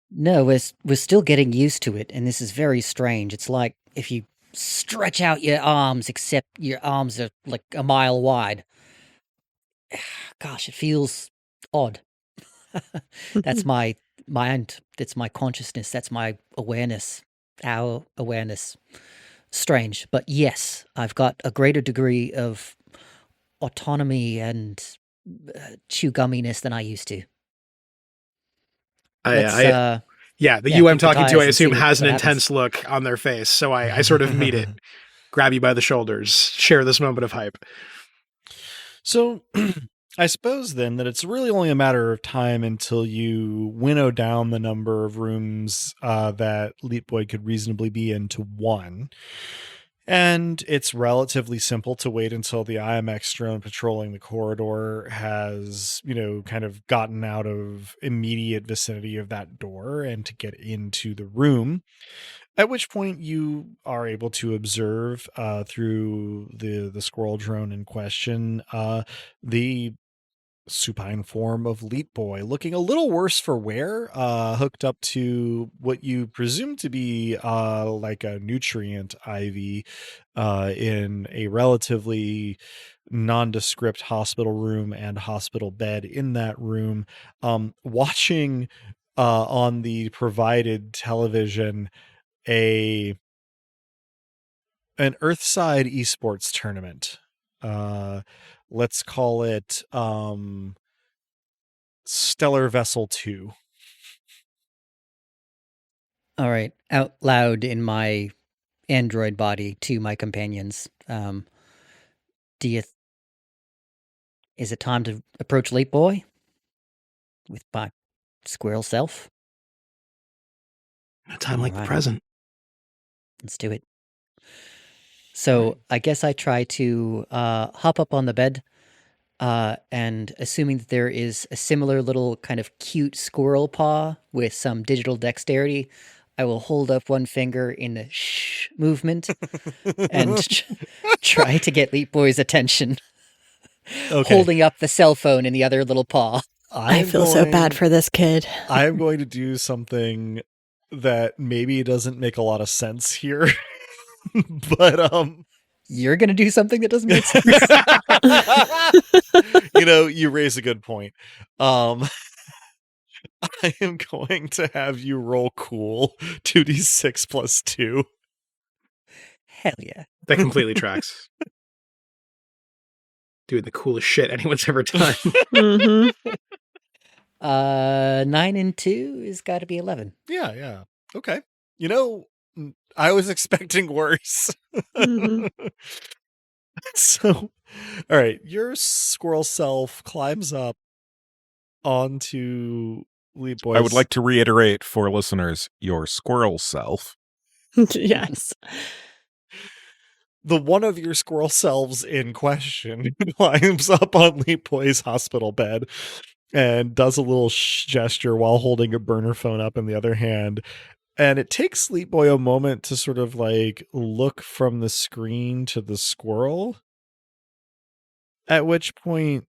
No, we're still getting used to it, and this is very strange. It's like if you stretch out your arms, except your arms are like a mile wide. Gosh, it feels odd. That's my mind. That's my consciousness. That's my awareness. Our awareness. Strange, but yes, I've got a greater degree of autonomy and chew gumminess than I used to. The you I'm talking to, I assume, has an intense look on their face, so I sort of meet it, grab you by the shoulders, share this moment of hype. So I suppose then that it's really only a matter of time until you winnow down the number of rooms that Leetboy could reasonably be in to one. And it's relatively simple to wait until the IMX drone patrolling the corridor has, kind of gotten out of immediate vicinity of that door and to get into the room. At which point you are able to observe through the squirrel drone in question the supine form of Leetboy, looking a little worse for wear, hooked up to what you presume to be like a nutrient IV in a relatively nondescript hospital room and hospital bed in that room, watching on the provided television an Earthside esports tournament. Let's call it Stellar Vessel 2. All right, out loud in my android body to my companions. Is it time to approach Leetboy with my squirrel self? No time like the Alright. present. Let's do it. So I guess I try to hop up on the bed, and assuming that there is a similar little kind of cute squirrel paw with some digital dexterity, I will hold up one finger in the shh movement and try to get Leetboy's attention, holding up the cell phone in the other little paw. I feel so bad for this kid. I am going to do something that maybe doesn't make a lot of sense here. But You're gonna do something that doesn't make sense. You raise a good point. I am going to have you roll cool 2d6 plus 2. Hell yeah. That completely tracks. Doing the coolest shit anyone's ever done. Mm-hmm. 9 and 2 has got to be 11. Yeah. Okay. I was expecting worse. Mm-hmm. So, all right, your squirrel self climbs up onto Leetboy's. I would like to reiterate for listeners, your squirrel self. Yes. The one of your squirrel selves in question climbs up on Leetboy's hospital bed and does a little gesture while holding a burner phone up in the other hand. And it takes Leetboy a moment to sort of like look from the screen to the squirrel. At which point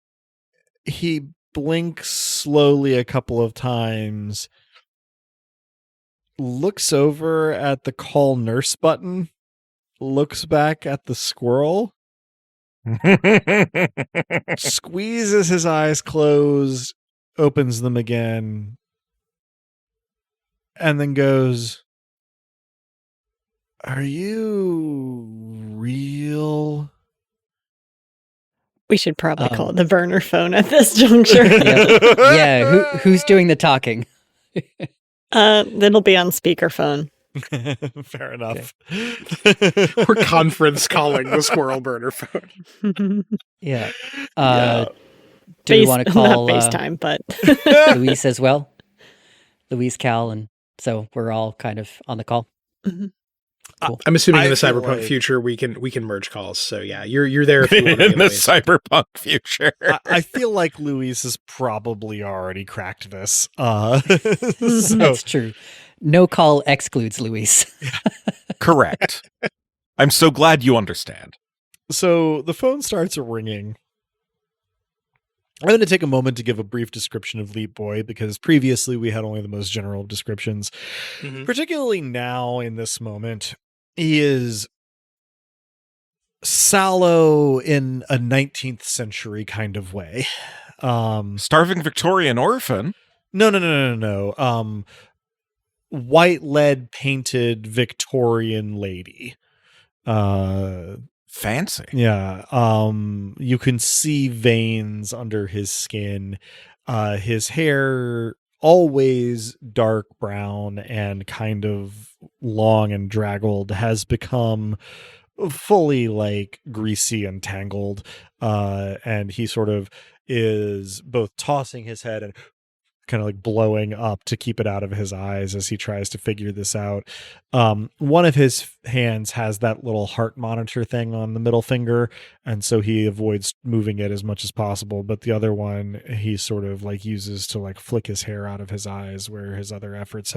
he blinks slowly a couple of times, looks over at the call nurse button, looks back at the squirrel, squeezes his eyes closed, opens them again, and then goes, "Are you real?" We should probably call it the burner phone at this juncture. Yeah, who's doing the talking? It'll be on speakerphone. Fair enough. We're conference calling the squirrel burner phone. Yeah. Do we want to call not FaceTime, but Luis as well? Luis, Cal, and so we're all kind of on the call. Mhm. Cool. I'm assuming in the feel cyberpunk like- future we can merge calls. So yeah, you're there if you want to be In the Luis. cyberpunk future. I feel like Luis has probably already cracked this. That's true. No call excludes Luis. Correct. I'm so glad you understand. So the phone starts ringing. I'm going to take a moment to give a brief description of Leetboy because previously we had only the most general descriptions. Mhm. Particularly now in this moment, he is sallow in a 19th century kind of way. Starving Victorian orphan. No. White lead painted Victorian lady. Fancy. Yeah. You can see veins under his skin. His hair always dark brown and kind of long and draggled has become fully like greasy and tangled, and he sort of is both tossing his head and kind of like blowing up to keep it out of his eyes as he tries to figure this out. One of his hands has that little heart monitor thing on the middle finger, and so he avoids moving it as much as possible, but the other one he sort of like uses to like flick his hair out of his eyes where his other efforts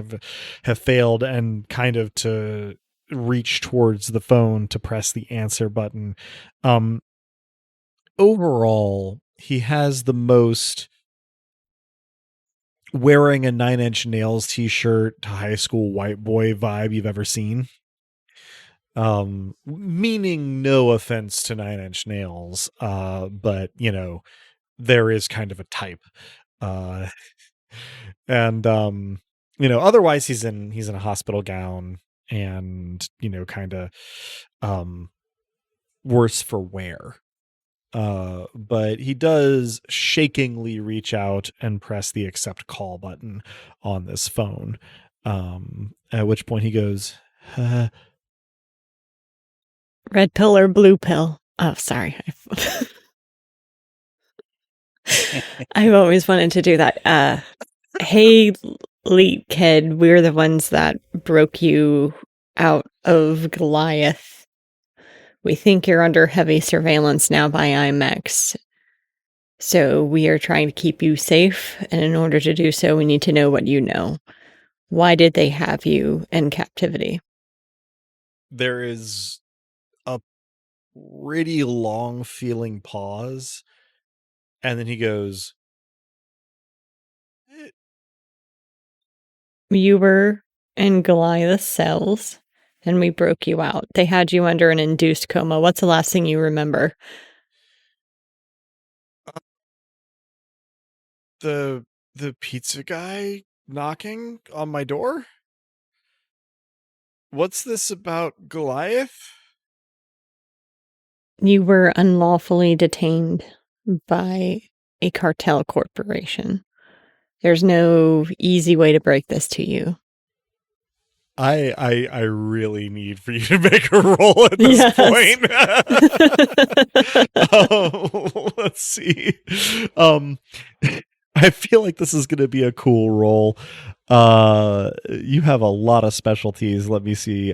have failed, and kind of to reach towards the phone to press the answer button. Overall, he has the most wearing a Nine Inch Nails t-shirt to high school white boy vibe you've ever seen. Meaning no offense to Nine Inch Nails, but you know, there is kind of a type. And you know, otherwise he's in a hospital gown and, you know, kind of worse for wear. But he does shakingly reach out and press the accept call button on this phone. At which point he goes, Red pill or blue pill? Oh, sorry. I've always wanted to do that. Hey, Leet kid, we're the ones that broke you out of Goliath. We think you're under heavy surveillance now by IMX. So we are trying to keep you safe, and in order to do so, we need to know what you know. Why did they have you in captivity? there is a pretty long feeling pause, and then he goes, You were in Goliath's cells, and we broke you out. They had you under an induced coma. What's the last thing you remember? the pizza guy knocking on my door? What's this about Goliath? You were unlawfully detained by a cartel corporation. There's no easy way to break this to you. I really need for you to make a roll at this Yes. point. Let's see. I feel like this is going to be a cool roll. You have a lot of specialties. Let me see.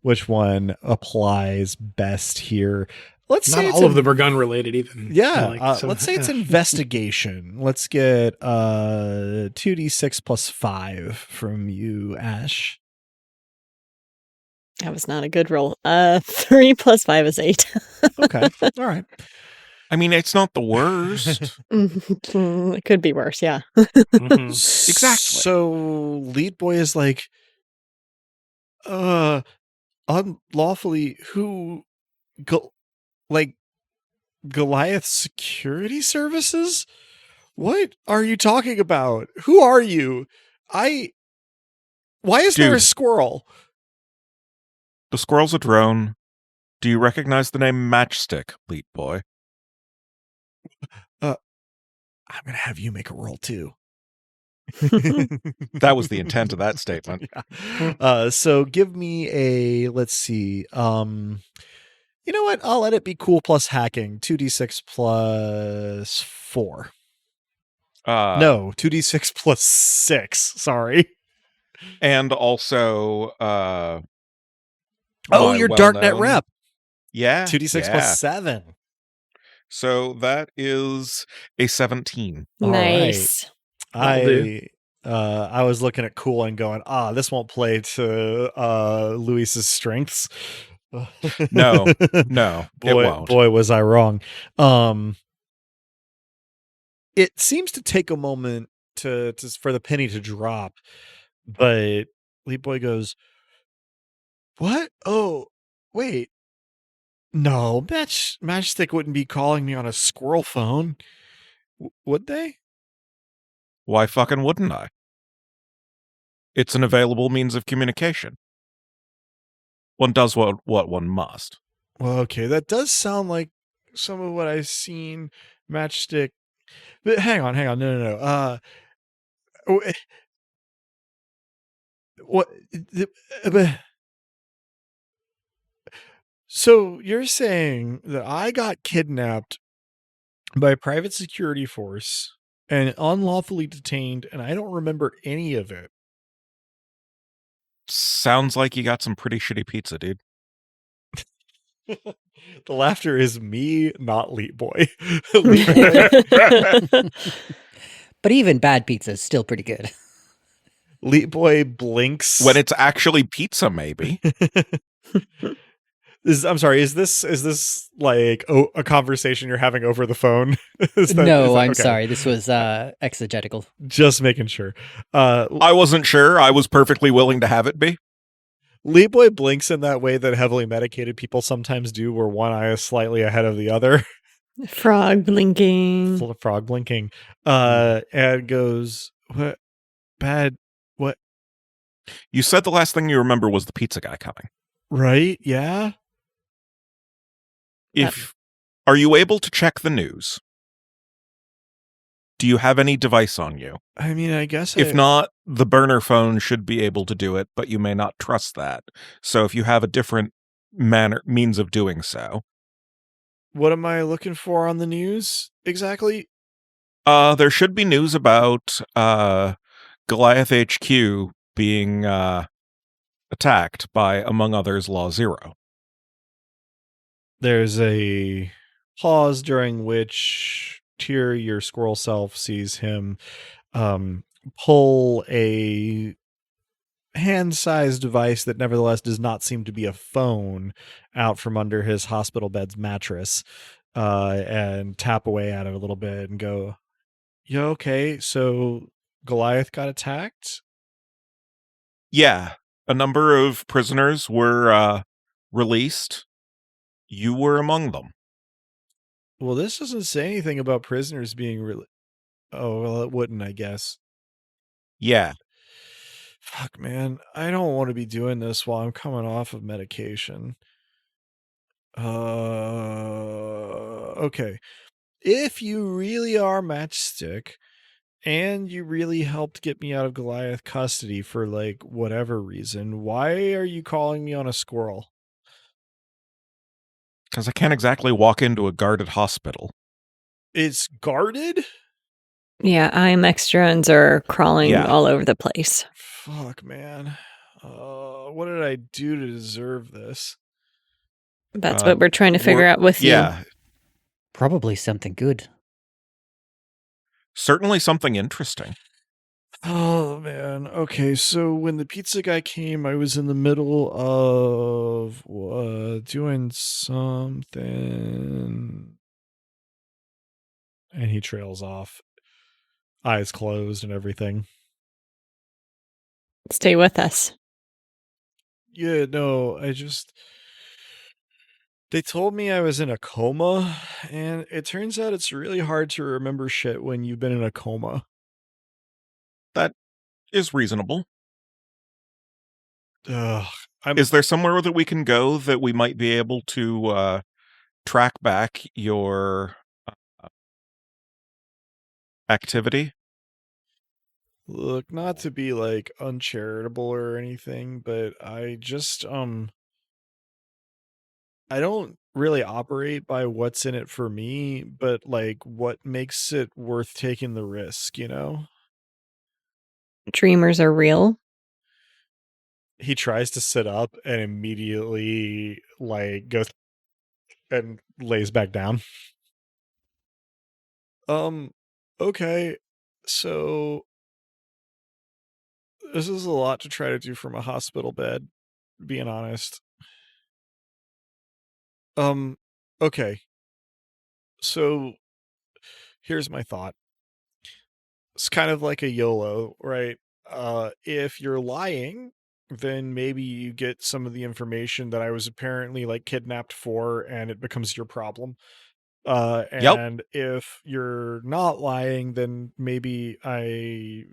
Which one applies best here? Let's Not say all of them are gun related, even. Yeah, So, let's say it's investigation. Let's get 2d6 plus 5 from you, Ash. That was not a good roll. 3 plus 5 is 8. Okay, all right. I mean, it's not the worst. It could be worse, yeah. Mhm. Exactly. So Leetboy is like, unlawfully like Goliath security services? What are you talking about? Who are you? Why is there a Dude. squirrel? The squirrel's a drone. Do you recognize the name Matchstick, Leetboy? I'm going to have you make a roll too. That was the intent of that statement. Yeah. So give me a, let's see. You know what? I'll let it be cool plus hacking. 2d6 plus 4. No, 2d6 plus 6. Sorry. And also, Oh, my your darknet well-known- rep. Yeah. 2d6 yeah. plus 7. So that is a 17. All right. Nice. I was looking at cool and going, this won't play to Luis's strengths. No, it won't. Boy, was I wrong. It seems to take a moment to for the penny to drop, but Leetboy goes, "What? Oh, wait. No, Matchstick wouldn't be calling me on a squirrel phone, would they?" Why fucking wouldn't I? It's an available means of communication. One does what one must. Well, okay, that does sound like some of what I've seen Matchstick. But hang on, no. What? So you're saying that I got kidnapped by a private security force and unlawfully detained, and I don't remember any of it. Sounds like you got some pretty shitty pizza, dude. The laughter is me, not Leetboy. Leetboy, But even bad pizza is still pretty good. Leetboy blinks. When it's actually pizza, maybe. I'm sorry, is this like a conversation you're having over the phone? No, I'm okay. sorry. This was exegetical. Just making sure. I wasn't sure. I was perfectly willing to have it be. Leetboy blinks in that way that heavily medicated people sometimes do, where one eye is slightly ahead of the other. Frog blinking. Frog blinking. And goes, what? Bad. What? You said the last thing you remember was the pizza guy coming. Right? Yeah. Are you able to check the news? Do you have any device on you? I mean, I guess if not, the burner phone should be able to do it, but you may not trust that. So if you have a different means of doing so. What am I looking for on the news exactly? There should be news about Goliath HQ being attacked by, among others, Law Zero. There's a pause during which Tyr, your squirrel self, sees him pull a hand-sized device that nevertheless does not seem to be a phone out from under his hospital bed's mattress, and tap away at it a little bit and go, "You okay? So Goliath got attacked?" Yeah, a number of prisoners were released. You were among them. Well, this doesn't say anything about prisoners being Oh, well, it wouldn't, I guess. Yeah. Fuck, man. I don't want to be doing this while I'm coming off of medication. Okay. If you really are Matchstick and you really helped get me out of Goliath custody for like whatever reason, why are you calling me on a squirrel? Because I can't exactly walk into a guarded hospital. It's guarded? Yeah, IMX drones are crawling all over the place. Fuck, man. What did I do to deserve this? That's what we're trying to figure out with you. Yeah. Probably something good. Certainly something interesting. Oh, man. Okay, so when the pizza guy came, I was in the middle of doing something. And he trails off, eyes closed and everything. Stay with us. Yeah, no, they told me I was in a coma, and it turns out it's really hard to remember shit when you've been in a coma. That is reasonable. Ugh. Is there somewhere that we can go that we might be able to track back your activity? Look, not to be like uncharitable or anything, but I just I don't really operate by what's in it for me, but like what makes it worth taking the risk, you know? Dreamers are real. He tries to sit up and immediately like goes and lays back down. Okay. So this is a lot to try to do from a hospital bed, being honest. Okay. So here's my thought. It's kind of like a YOLO, right? If you're lying, then maybe you get some of the information that I was apparently like kidnapped for, and it becomes your problem. And if you're not lying, then maybe I,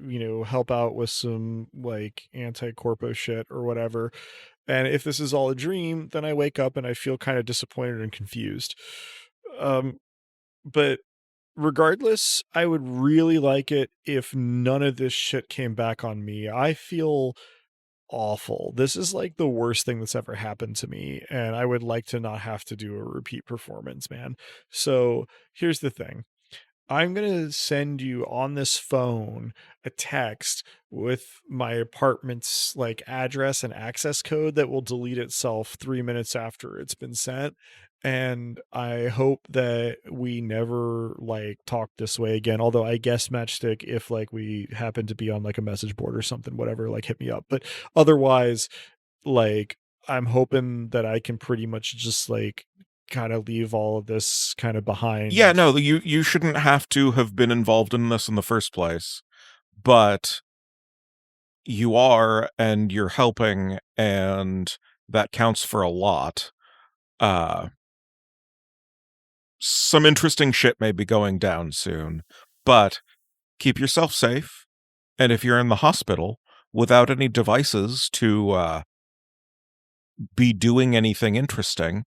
help out with some like anti-corpo shit or whatever. And if this is all a dream, then I wake up and I feel kind of disappointed and confused. But regardless, I would really like it if none of this shit came back on me. I feel awful. This is like the worst thing that's ever happened to me, and I would like to not have to do a repeat performance, man. So here's the thing. I'm going to send you on this phone a text with my apartment's like address and access code that will delete itself 3 minutes after it's been sent. And I hope that we never like talk this way again. Although I guess Matchstick, if like we happen to be on like a message board or something, whatever, like hit me up. But otherwise, like I'm hoping that I can pretty much just like kind of leave all of this kind of behind. Yeah, no, you shouldn't have to have been involved in this in the first place, but you are, and you're helping, and that counts for a lot. Some interesting shit may be going down soon, but keep yourself safe, and if you're in the hospital without any devices to be doing anything interesting,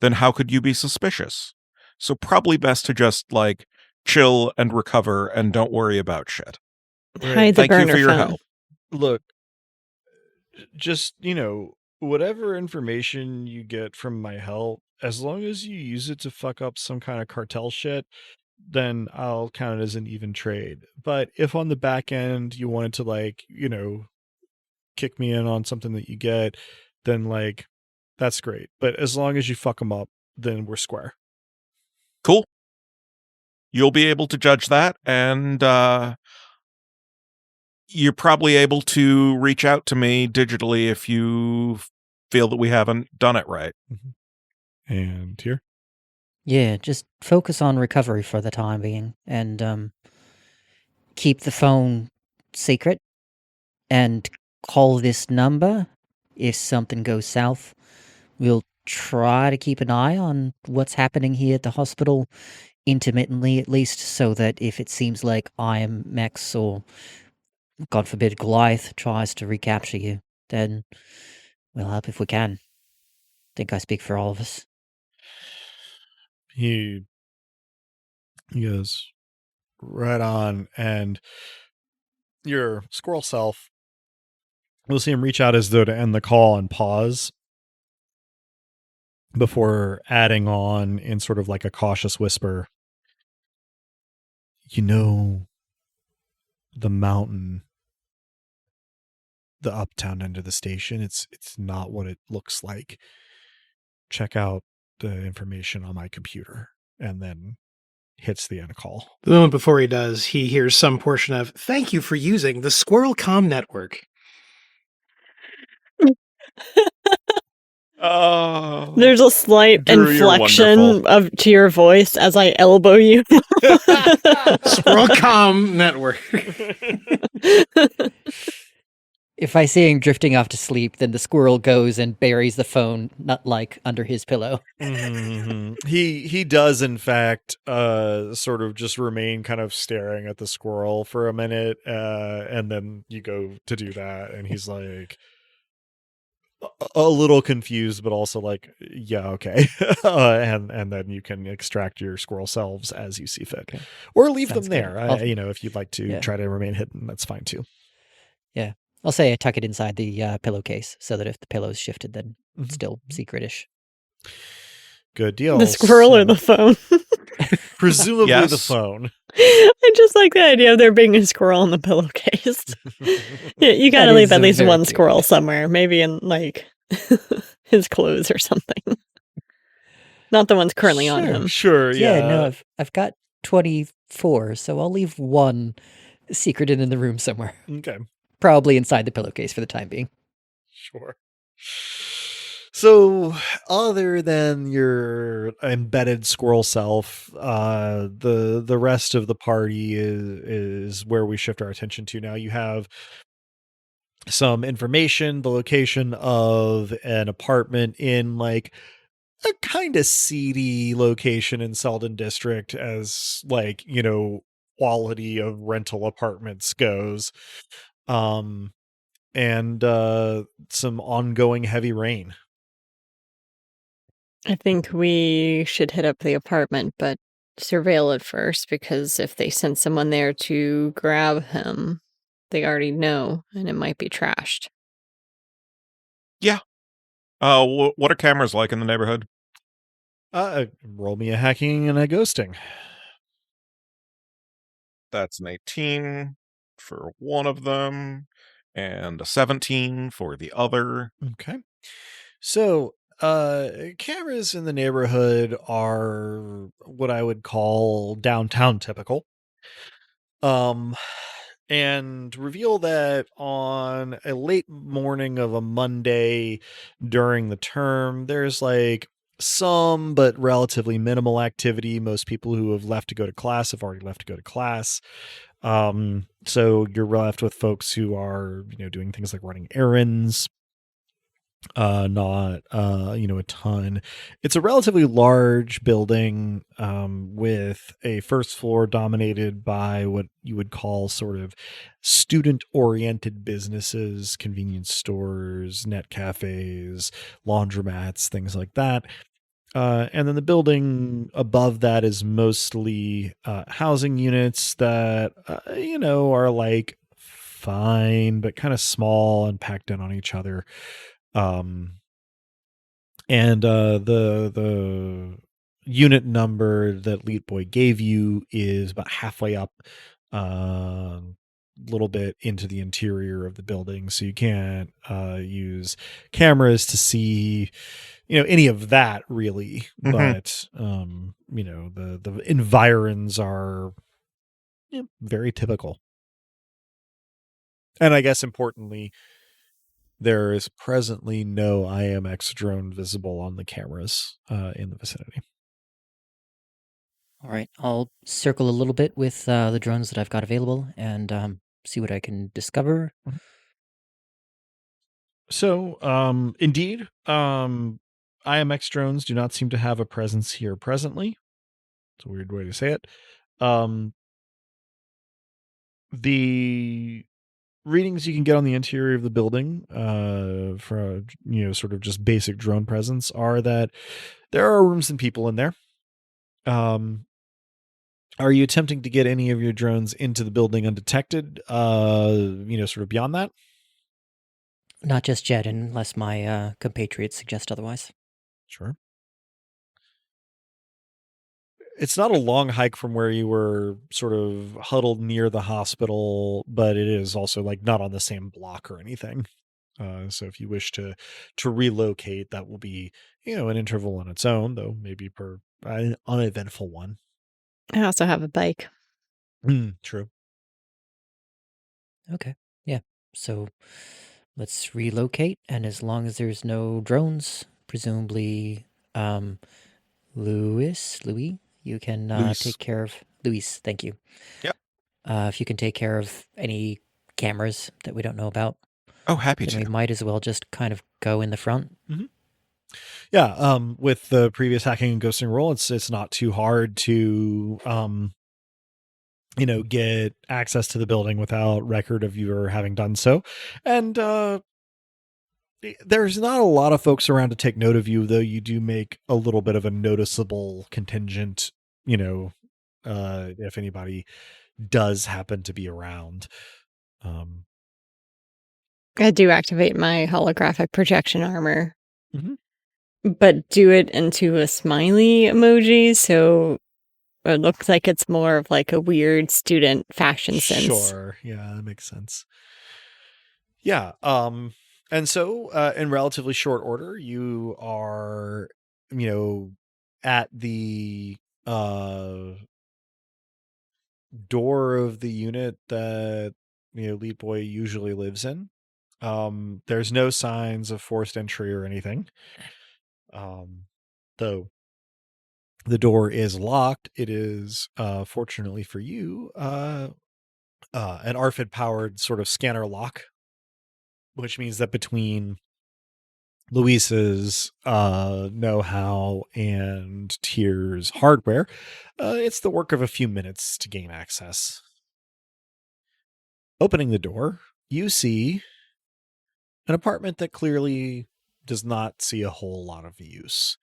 then how could you be suspicious? So probably best to just, like, chill and recover and don't worry about shit. Hide the Thank you burner for your phone. help. Look, just, whatever information you get from my help, as long as you use it to fuck up some kind of cartel shit, then I'll count it as an even trade. But if on the back end you wanted to, like, kick me in on something that you get, then, like, that's great. But as long as you fuck them up, then we're square. Cool. You'll be able to judge that, and you're probably able to reach out to me digitally if you feel that we haven't done it right. And here? Yeah, just focus on recovery for the time being, and keep the phone secret, and call this number if something goes south. We'll try to keep an eye on what's happening here at the hospital, intermittently at least, so that if it seems like IMX or, God forbid, Goliath tries to recapture you, then we'll help if we can. Think I speak for all of us. He goes, right on. And your squirrel self, we'll see him reach out as though to end the call and pause before adding on in sort of like a cautious whisper. The mountain, the uptown end of the station, it's not what it looks like. Check out the information on my computer, and then hits the end call. The moment before he does, he hears some portion of, "Thank you for using the Squirrel Com network." Oh, There's a slight Drew, you're inflection wonderful. to your voice as I elbow you. Squirrel Com network. If I see him drifting off to sleep, then the squirrel goes and buries the phone, not like under his pillow. Mm-hmm. He does, in fact, sort of just remain kind of staring at the squirrel for a minute, and then you go to do that, and he's like a little confused, but also like, yeah, okay. And then you can extract your squirrel selves as you see fit, Okay. or leave Sounds them there. good. If you'd like to try to remain hidden, that's fine too. Yeah. I'll say I tuck it inside the pillowcase so that if the pillow's shifted, then it's still secret-ish. Good deal. The squirrel or the phone? Presumably Yes. the phone. I just like the idea of there being a squirrel in the pillowcase. Yeah, you gotta That leave is at least very one cute. squirrel somewhere, maybe in like his clothes or something. Not the ones currently on him. Sure, Yeah, no, I've got 24, so I'll leave one secreted in the room somewhere. Okay. Probably inside the pillowcase for the time being. Sure. So, other than your embedded squirrel self, the rest of the party is where we shift our attention to now. You have some information, the location of an apartment in like a kind of seedy location in Selden District, as like, quality of rental apartments goes. And some ongoing heavy rain. I think we should hit up the apartment, but surveil it first, because if they send someone there to grab him, they already know, and it might be trashed. Yeah. What are cameras like in the neighborhood? Roll me a hacking and a ghosting. That's an 18 for one of them, and a 17 for the other. Okay. So, cameras in the neighborhood are what I would call downtown typical. Um, and reveal that on a late morning of a Monday during the term, there's like some but relatively minimal activity. Most people who have left to go to class have already left to go to class. So you're left with folks who are, doing things like running errands, not a ton. It's a relatively large building, with a first floor dominated by what you would call sort of student oriented businesses, convenience stores, net cafes, laundromats, things like that. And then the building above that is mostly housing units that are like fine but kind of small and packed in on each other. And the unit number that Leetboy gave you is about halfway up, a little bit into the interior of the building, so you can't use cameras to see any of that really. Mhm. But the environs are very typical. And I guess importantly, there is presently no IMX drone visible on the cameras in the vicinity. All right, I'll circle a little bit with the drones that I've got available and see what I can discover. So, indeed, IMX drones do not seem to have a presence here presently. It's a weird way to say it. The readings you can get on the interior of the building, for sort of just basic drone presence, are that there are rooms and people in there. Are you attempting to get any of your drones into the building undetected? Sort of beyond that? Not just yet, unless my compatriots suggest otherwise. Sure. It's not a long hike from where you were sort of huddled near the hospital, but it is also like not on the same block or anything. So if you wish to relocate, that will be an interval on its own, though maybe per an uneventful one. I also have a bike. True. Okay, yeah. So let's relocate, and as long as there's no drones, presumably, Louis, you can Luis. take care of Luis. Thank you. Yep. If you can take care of any cameras that we don't know about, Oh, happy then we to. might as well just kind of go in the front. Yeah. With the previous hacking and ghosting role, it's not too hard to get access to the building without record of your having done so. And there's not a lot of folks around to take note of you, though you do make a little bit of a noticeable contingent, if anybody does happen to be around. I do activate my holographic projection armor, Mhm. but do it into a smiley emoji, so it looks like it's more of like a weird student fashion sense. Sure. Yeah, that makes sense. Yeah. And so, in relatively short order, you are, at the door of the unit that Leetboy usually lives in. There's no signs of forced entry or anything. Though the door is locked, it is, fortunately for you, an ARFID powered sort of scanner lock, which means that between Luis's know-how and Tier's hardware, it's the work of a few minutes to gain access. Opening the door, you see an apartment that clearly does not see a whole lot of use.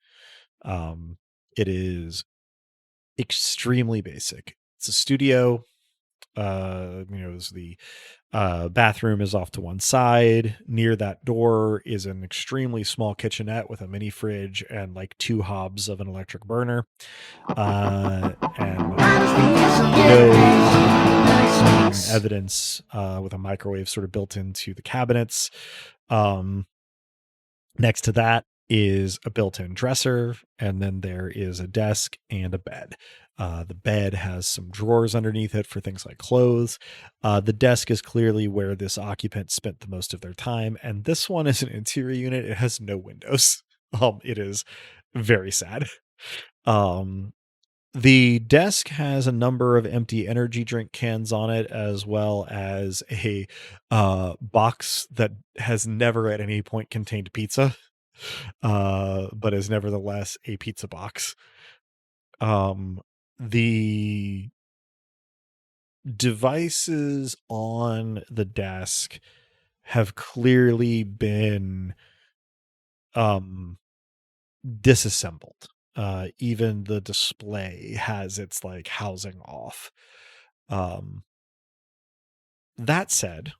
It is extremely basic. It's a studio. The bathroom is off to one side. Near that door is an extremely small kitchenette with a mini fridge and like 2 hobs of an electric burner. And no evidence with a microwave sort of built into the cabinets. Next to that is a built-in dresser, and then there is a desk and a bed. The bed has some drawers underneath it for things like clothes. The desk is clearly where this occupant spent the most of their time, and this one is an interior unit. It has no windows. It is very sad. The desk has a number of empty energy drink cans on it, as well as a box that has never at any point contained pizza, but is nevertheless a pizza box. The devices on the desk have clearly been disassembled. Even the display has its like housing off. That said,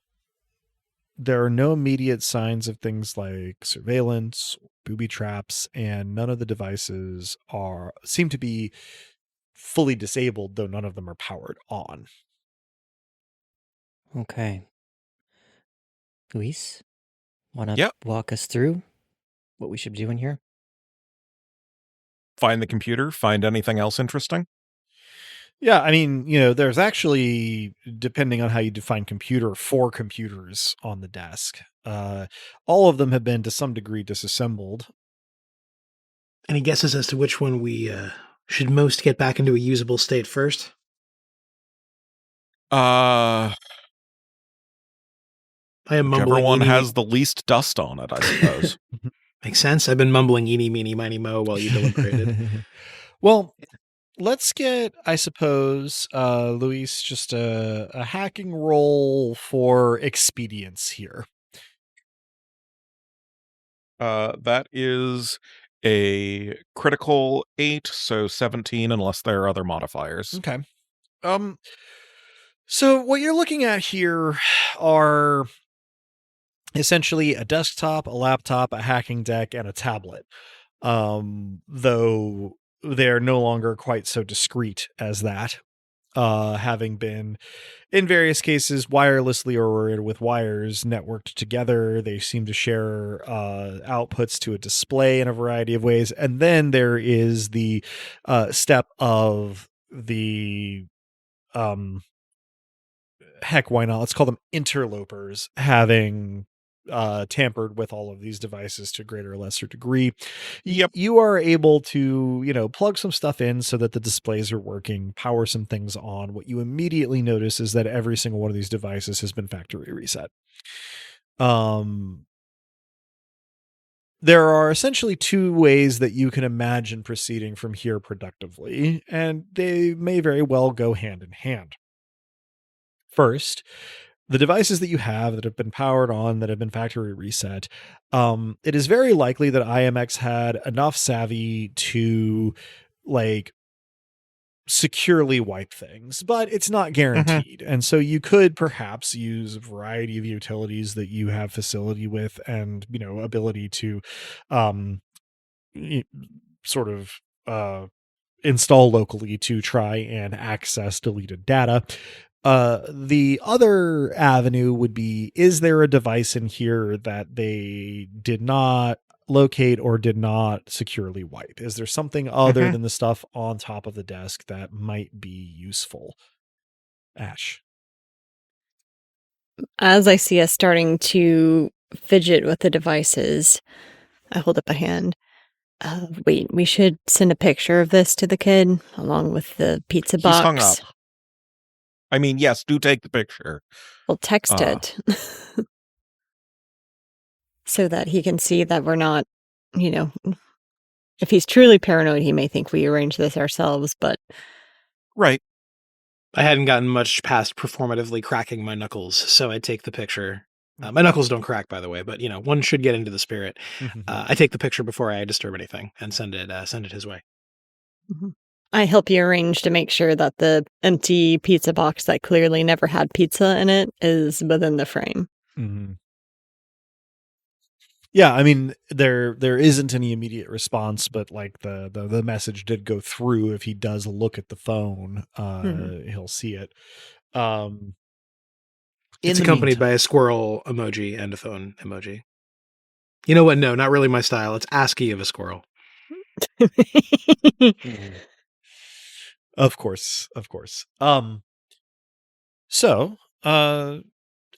there are no immediate signs of things like surveillance, booby traps, and none of the devices seem to be fully disabled, though none of them are powered on. Okay. Luis, want to Yep. walk us through what we should be doing here? Find the computer, find anything else interesting. Yeah, I mean, there's actually, depending on how you define computer, 4 computers on the desk. All of them have been to some degree disassembled. Any guesses as to which one we should most get back into a usable state first? Whichever I am mumbling. one has the least dust on it, I suppose. Makes sense. I've been mumbling eeny, meeny, miny, mo while you deliberated. Well, let's get, I suppose, Luis, just a hacking roll for expedience here. That is a critical 8, so 17, unless there are other modifiers. Okay. So what you're looking at here are essentially a desktop, a laptop, a hacking deck, and a tablet. Though they're no longer quite so discreet as that, having been, in various cases, wirelessly or with wires networked together. They seem to share outputs to a display in a variety of ways. And then there is the step of the heck, why not? Let's call them interlopers, having tampered with all of these devices to a greater or lesser degree. Yep. You are able to, plug some stuff in so that the displays are working, power some things on. What you immediately notice is that every single one of these devices has been factory reset. There are essentially 2 ways that you can imagine proceeding from here productively, and they may very well go hand in hand. First, the devices that you have that have been powered on, that have been factory reset, it is very likely that IMX had enough savvy to securely wipe things, but it's not guaranteed. And so you could perhaps use a variety of utilities that you have facility with and, ability to sort of install locally to try and access deleted data. The other avenue would be, is there a device in here that they did not locate or did not securely wipe? Is there something other than the stuff on top of the desk that might be useful? Ash. As I see us starting to fidget with the devices, I hold up a hand. Wait, we should send a picture of this to the kid along with the pizza box. He's hung up. I mean, yes, do take the picture. We'll text it so that he can see that we're not, if he's truly paranoid, he may think we arranged this ourselves, but... Right. I hadn't gotten much past performatively cracking my knuckles, so I take the picture. My knuckles don't crack, by the way, but, one should get into the spirit. I take the picture before I disturb anything and send it his way. Mm-hmm. I help you arrange to make sure that the empty pizza box that clearly never had pizza in it is within the frame. Mm-hmm. Yeah, I mean there isn't any immediate response, but like the message did go through. If he does look at the phone, he'll see it. It's accompanied by a squirrel emoji and a phone emoji. You know what? No, not really my style. It's ASCII of a squirrel. Of course. So,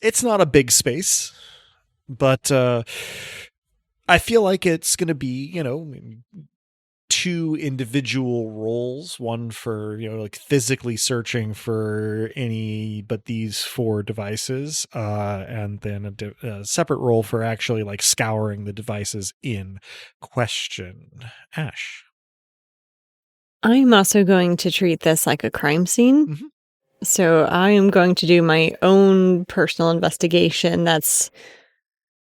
it's not a big space, but I feel like it's going to be, two individual roles, one for, like physically searching for any but these 4 devices, and then a separate role for actually like scouring the devices in question. Ash. I'm also going to treat this like a crime scene. Mhm. So I am going to do my own personal investigation that's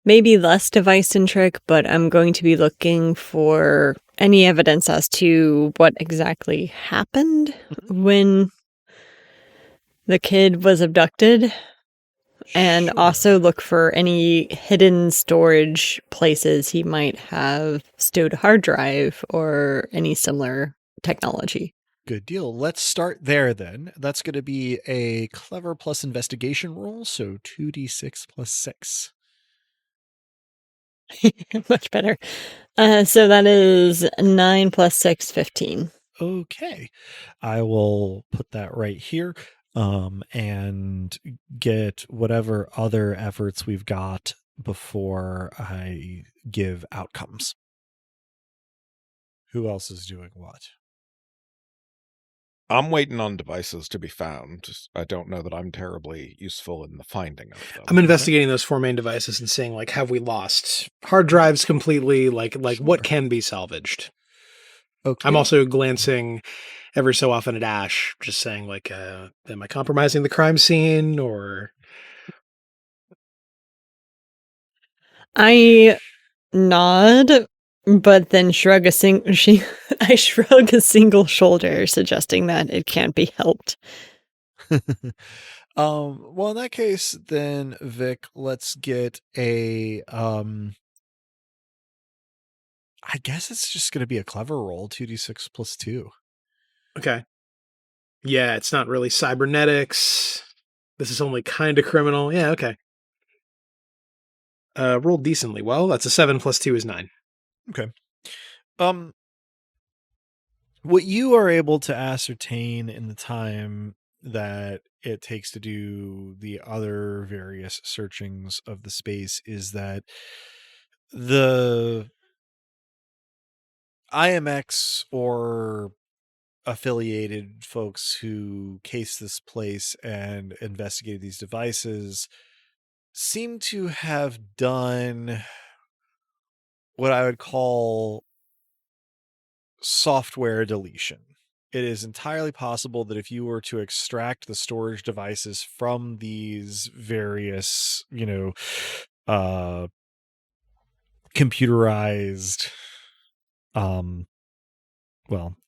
maybe less device-centric, but I'm going to be looking for any evidence as to what exactly happened when the kid was abducted, and also look for any hidden storage places he might have stowed a hard drive or any similar technology. Good deal. Let's start there then. That's going to be a clever plus investigation roll, so 2d6 plus 6. Much better. So that is 9 plus 6, 15. Okay. I will put that right here, and get whatever other efforts we've got before I give outcomes. Who else is doing what? I'm waiting on devices to be found. I don't know that I'm terribly useful in the finding of them. I'm investigating those 4 main devices and saying, like, have we lost hard drives completely? Like Sure. what can be salvaged? Okay. I'm also glancing every so often at Ash, just saying, like, am I compromising the crime scene or... I nod, but then shrug I shrug a single shoulder, suggesting that it can't be helped. Well, in that case, then Vic, let's get a I guess it's just going to be a clever roll, 2d6 plus 2. Okay. Yeah, it's not really cybernetics. This is only kind of criminal. Yeah, okay. Rolled decently well. That's a 7 plus 2 is 9. Okay. What you are able to ascertain in the time that it takes to do the other various searchings of the space is that the IMX or affiliated folks who case this place and investigated these devices seem to have done what I would call software deletion. It is entirely possible that if you were to extract the storage devices from these various, computerized, well,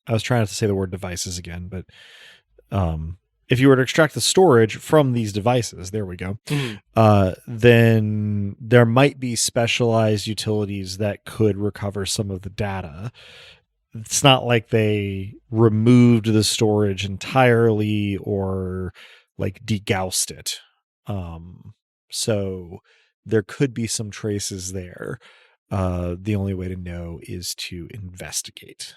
I was trying to say the word devices again, but if you were to extract the storage from these devices, there we go, then there might be specialized utilities that could recover some of the data. It's not like they removed the storage entirely or like degaussed it. So there could be some traces there. The only way to know is to investigate.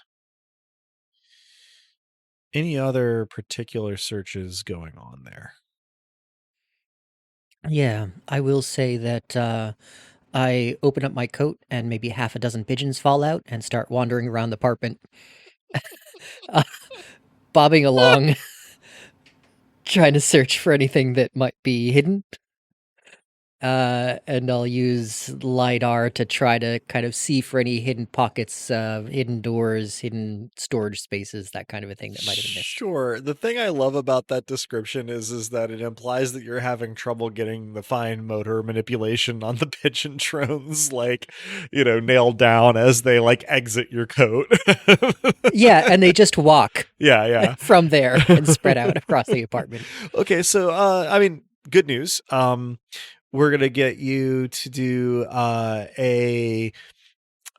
Any other particular searches going on there? Yeah, I will say that I open up my coat and maybe half a dozen pigeons fall out and start wandering around the apartment, bobbing along, trying to search for anything that might be hidden. and I'll use LiDAR to try to kind of see for any hidden pockets, hidden doors, hidden storage spaces, that kind of a thing that might have been missed. Sure. The thing I love about that description is that it implies that you're having trouble getting the fine motor manipulation on the pigeon drones, like, nailed down as they like exit your coat. Yeah, and they just walk Yeah. from there and spread out across the apartment. Okay, so good news. We're gonna get you to do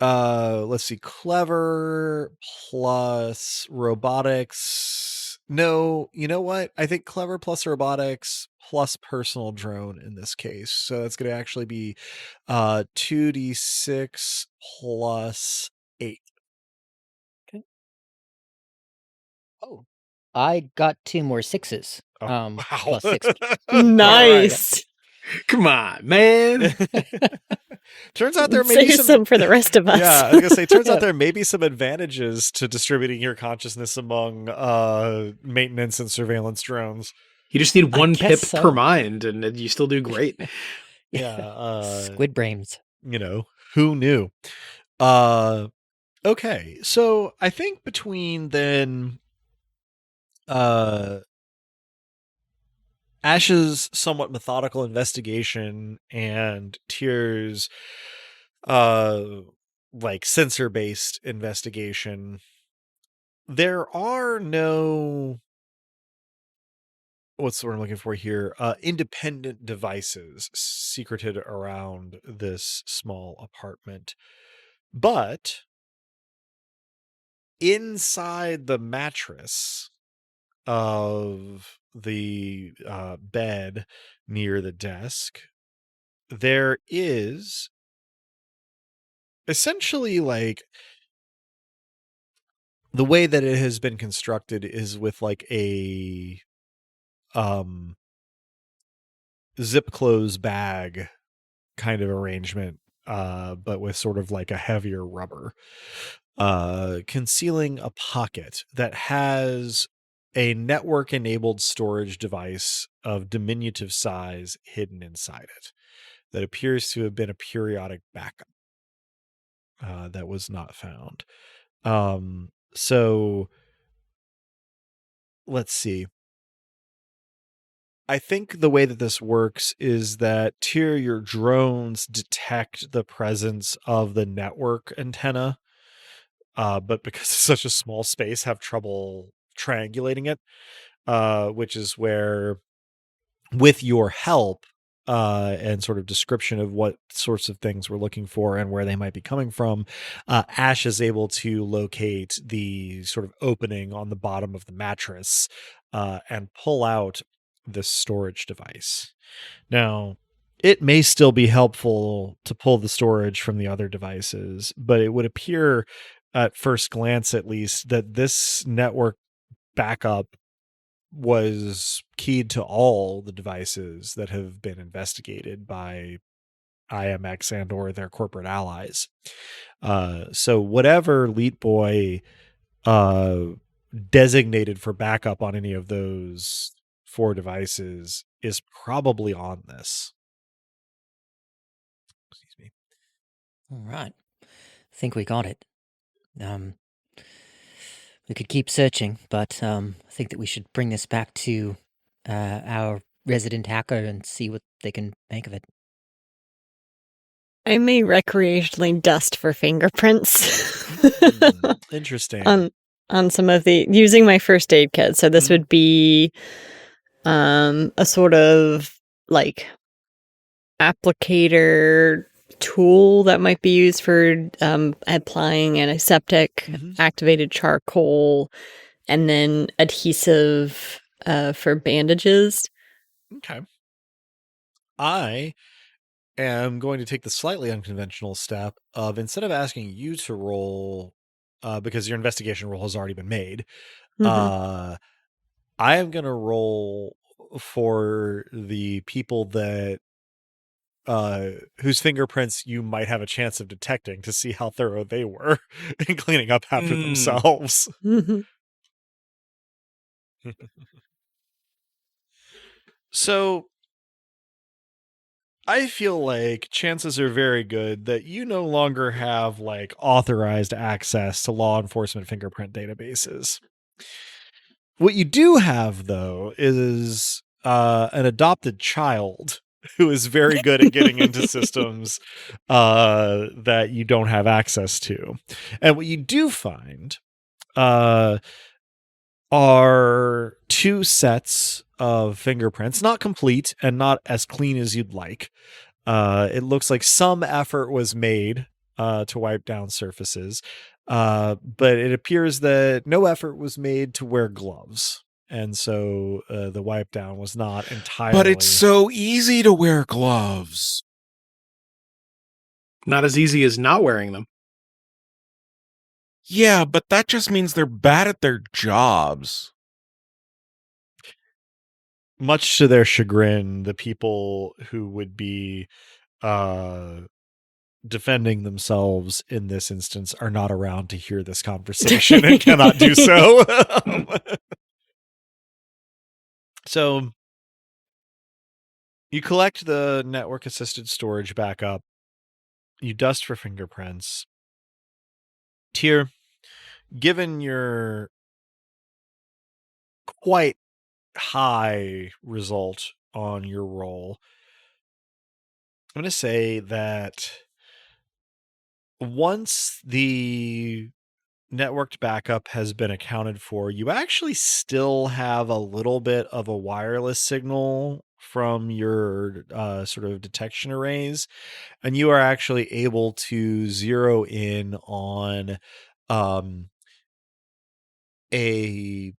let's see, clever plus robotics. No, you know what? I think clever plus robotics plus personal drone in this case. So that's gonna actually be 2d6 plus 8. Okay. Oh, I got 2 more 6s. Wow. Plus 6. Nice. Come on, man. Turns out there may be Save some for the rest of us. Yeah, I was gonna say, turns out there may be some advantages to distributing your consciousness among maintenance and surveillance drones. You just need I 1 guess pip so. per mind, and you still do great. Yeah, Squid brains. Who knew? Okay, so I think between then Ash's somewhat methodical investigation and Tyr's like sensor-based investigation, there are no, what's the word I'm looking for here? Independent devices secreted around this small apartment. But inside the mattress of the bed near the desk, there is essentially, like, the way that it has been constructed is with like a zip close bag kind of arrangement, but with sort of like a heavier rubber, concealing a pocket that has a network enabled storage device of diminutive size hidden inside it that appears to have been a periodic backup that was not found. So let's see. I think the way that this works is that your drones detect the presence of the network antenna, but because it's such a small space, have trouble triangulating it, which is where, with your help and sort of description of what sorts of things we're looking for and where they might be coming from, Ash is able to locate the sort of opening on the bottom of the mattress and pull out this storage device. Now, it may still be helpful to pull the storage from the other devices, but it would appear at first glance, at least, that this network backup was keyed to all the devices that have been investigated by IMX and or their corporate allies. So whatever Leetboy designated for backup on any of those 4 devices is probably on this. Excuse me. All right. I think we got it. We could keep searching, but I think that we should bring this back to our resident hacker and see what they can make of it. I may recreationally dust for fingerprints. Interesting. On some of the, using my first aid kit. So this would be a sort of like applicator tool that might be used for applying antiseptic, activated charcoal, and then adhesive for bandages. Okay. I am going to take the slightly unconventional step of, instead of asking you to roll, because your investigation roll has already been made, I am going to roll for the people that whose fingerprints you might have a chance of detecting, to see how thorough they were in cleaning up after themselves. So I feel like chances are very good that you no longer have like authorized access to law enforcement fingerprint databases. What you do have, though, is an adopted child who is very good at getting into systems that you don't have access to. And what you do find are 2 sets of fingerprints, not complete and not as clean as you'd like. It looks like some effort was made to wipe down surfaces, but it appears that no effort was made to wear gloves. And so the wipe down was not entirely. But it's so easy to wear gloves. Not as easy as not wearing them. Yeah, but that just means they're bad at their jobs. Much to their chagrin, the people who would be defending themselves in this instance are not around to hear this conversation and cannot do so. So you collect the network assisted storage backup. You dust for fingerprints. Tyr, given your quite high result on your roll, I'm going to say that once the networked backup has been accounted for, you actually still have a little bit of a wireless signal from your sort of detection arrays, and you are actually able to zero in on a,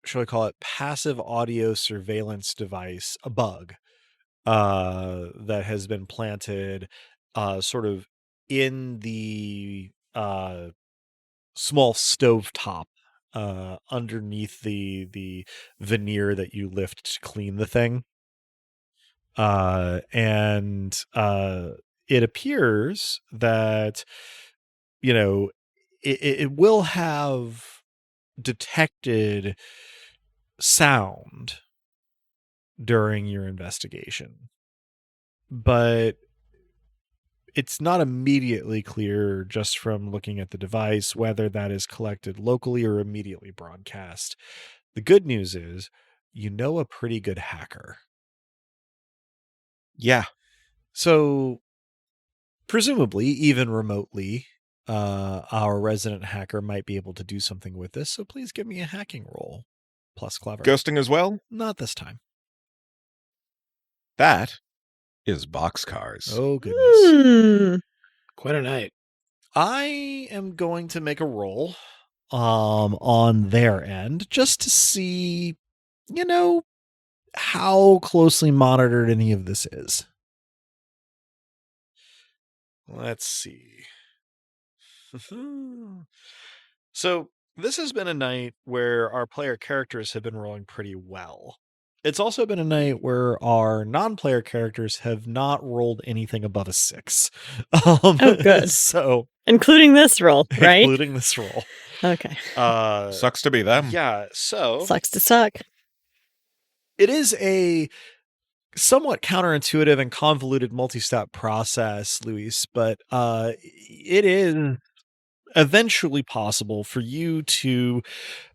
shall I call it, passive audio surveillance device, a bug that has been planted sort of in the small stovetop underneath the veneer that you lift to clean the thing. And it appears that, you know, it will have detected sound during your investigation, but it's not immediately clear just from looking at the device whether that is collected locally or immediately broadcast. The good news is you know a pretty good hacker. Yeah. So presumably, even remotely, our resident hacker might be able to do something with this. So please give me a hacking roll plus clever. Ghosting as well? Not this time. That is boxcars. Oh, goodness. Quite a night. I am going to make a roll on their end just to see, you know, how closely monitored any of this is. Let's see. So this has been a night where our player characters have been rolling pretty well. It's also been a night where our non-player characters have not rolled anything above a 6. Oh, good. So including this roll, right? Including this roll. Okay. Sucks to be them. Yeah, so Sucks to suck. it is a somewhat counterintuitive and convoluted multi-step process, Luis, but it is eventually possible for you to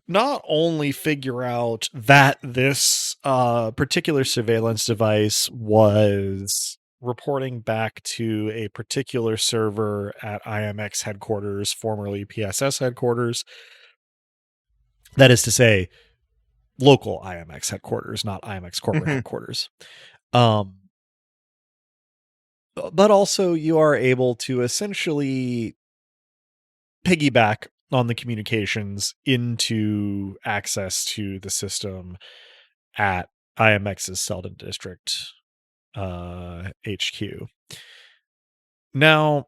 not only figure out that this particular surveillance device was reporting back to a particular server at IMX headquarters, formerly PSS headquarters. That is to say, local IMX headquarters, not IMX corporate headquarters. But also you are able to essentially piggyback on the communications into access to the system at IMX's Selden District HQ. Now,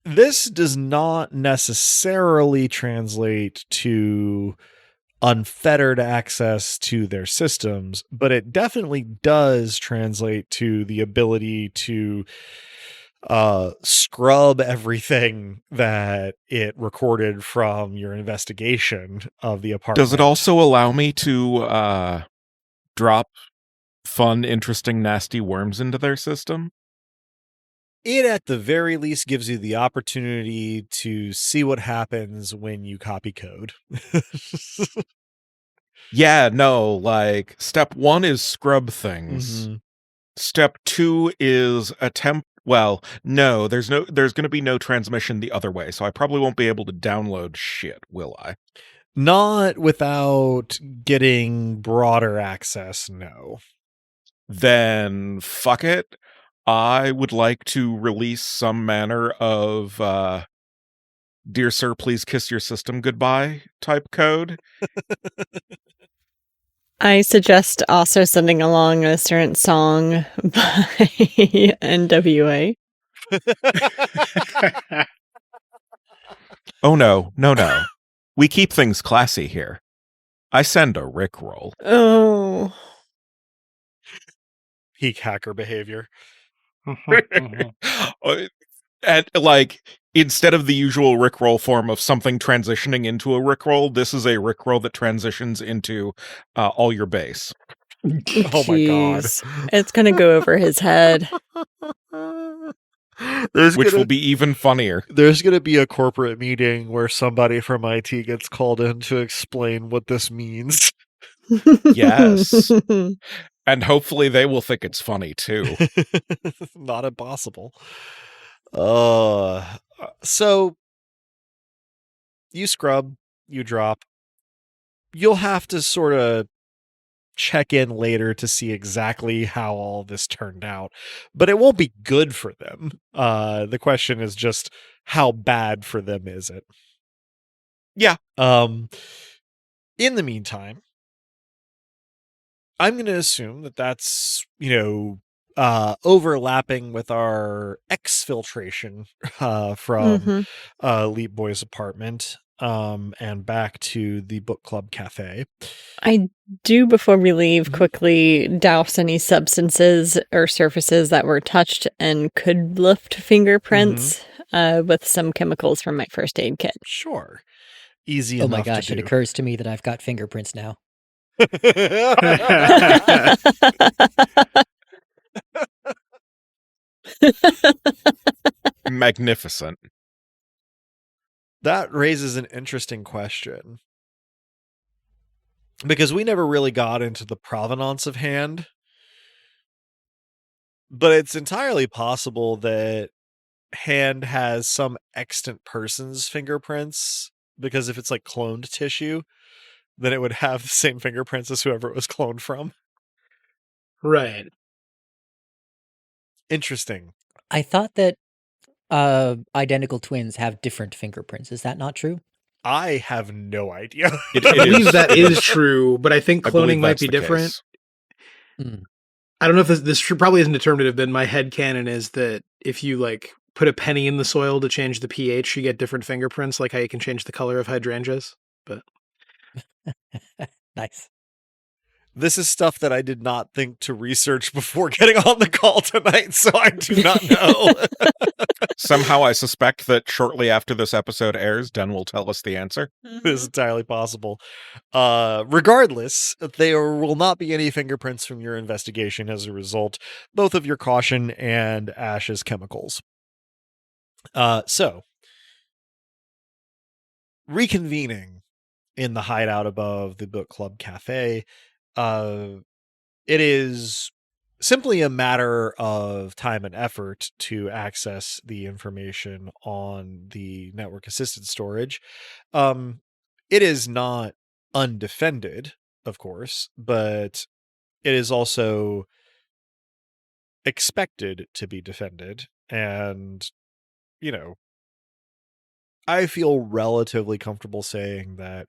this does not necessarily translate to unfettered access to their systems, but it definitely does translate to the ability to scrub everything that it recorded from your investigation of the apartment. Does it also allow me to drop fun, interesting, nasty worms into their system? It, at the very least, gives you the opportunity to see what happens when you copy code. Yeah, no, like, step 1 is scrub things. Mhm. Step 2 is attempt. Well, no, there's going to be no transmission the other way, so I probably won't be able to download shit, will I? Not without getting broader access, no. Then fuck it. I would like to release some manner of "Dear Sir, please kiss your system goodbye" type code. I suggest also sending along a certain song by NWA. Oh no. We keep things classy here. I send a Rickroll. Oh. Peak hacker behavior. And like, instead of the usual Rickroll form of something transitioning into a Rickroll, this is a Rickroll that transitions into all your base. Oh my god. Jeez. It's gonna go over his head. Which will be even funnier. There's going to be a corporate meeting where somebody from IT gets called in to explain what this means. Yes. And hopefully they will think it's funny too. Not impossible. So you scrub, you drop. You'll have to sort of check in later to see exactly how all this turned out, but it won't be good for them. The question is just, how bad for them is it? Yeah. In the meantime, I'm going to assume that that's, overlapping with our exfiltration from Leetboy's apartment and back to the book club cafe. I do, before we leave, quickly douse any substances or surfaces that were touched and could lift fingerprints with some chemicals from my first aid kit. Sure. Easy Oh enough my gosh, to it do. occurs to me that I've got fingerprints now. Magnificent. That raises an interesting question, because we never really got into the provenance of Hand, but it's entirely possible that Hand has some extant person's fingerprints, because if it's like cloned tissue, then it would have the same fingerprints as whoever it was cloned from. Right. Interesting. I thought that identical twins have different fingerprints. Is that not true? I have no idea. I believe that is true, but I think cloning might be different. I don't know if this probably isn't determinative, but my headcanon is that if you like put a penny in the soil to change the pH, you get different fingerprints, like how you can change the color of hydrangeas. But Nice. This is stuff that I did not think to research before getting on the call tonight, so I do not know. Somehow I suspect that shortly after this episode airs, Den will tell us the answer. It is entirely possible. Regardless, there will not be any fingerprints from your investigation as a result, both of your caution and Ash's chemicals. So, reconvening in the hideout above the book club cafe, it is simply a matter of time and effort to access the information on the network assisted storage. It is not undefended, of course, but it is also expected to be defended. And, I feel relatively comfortable saying that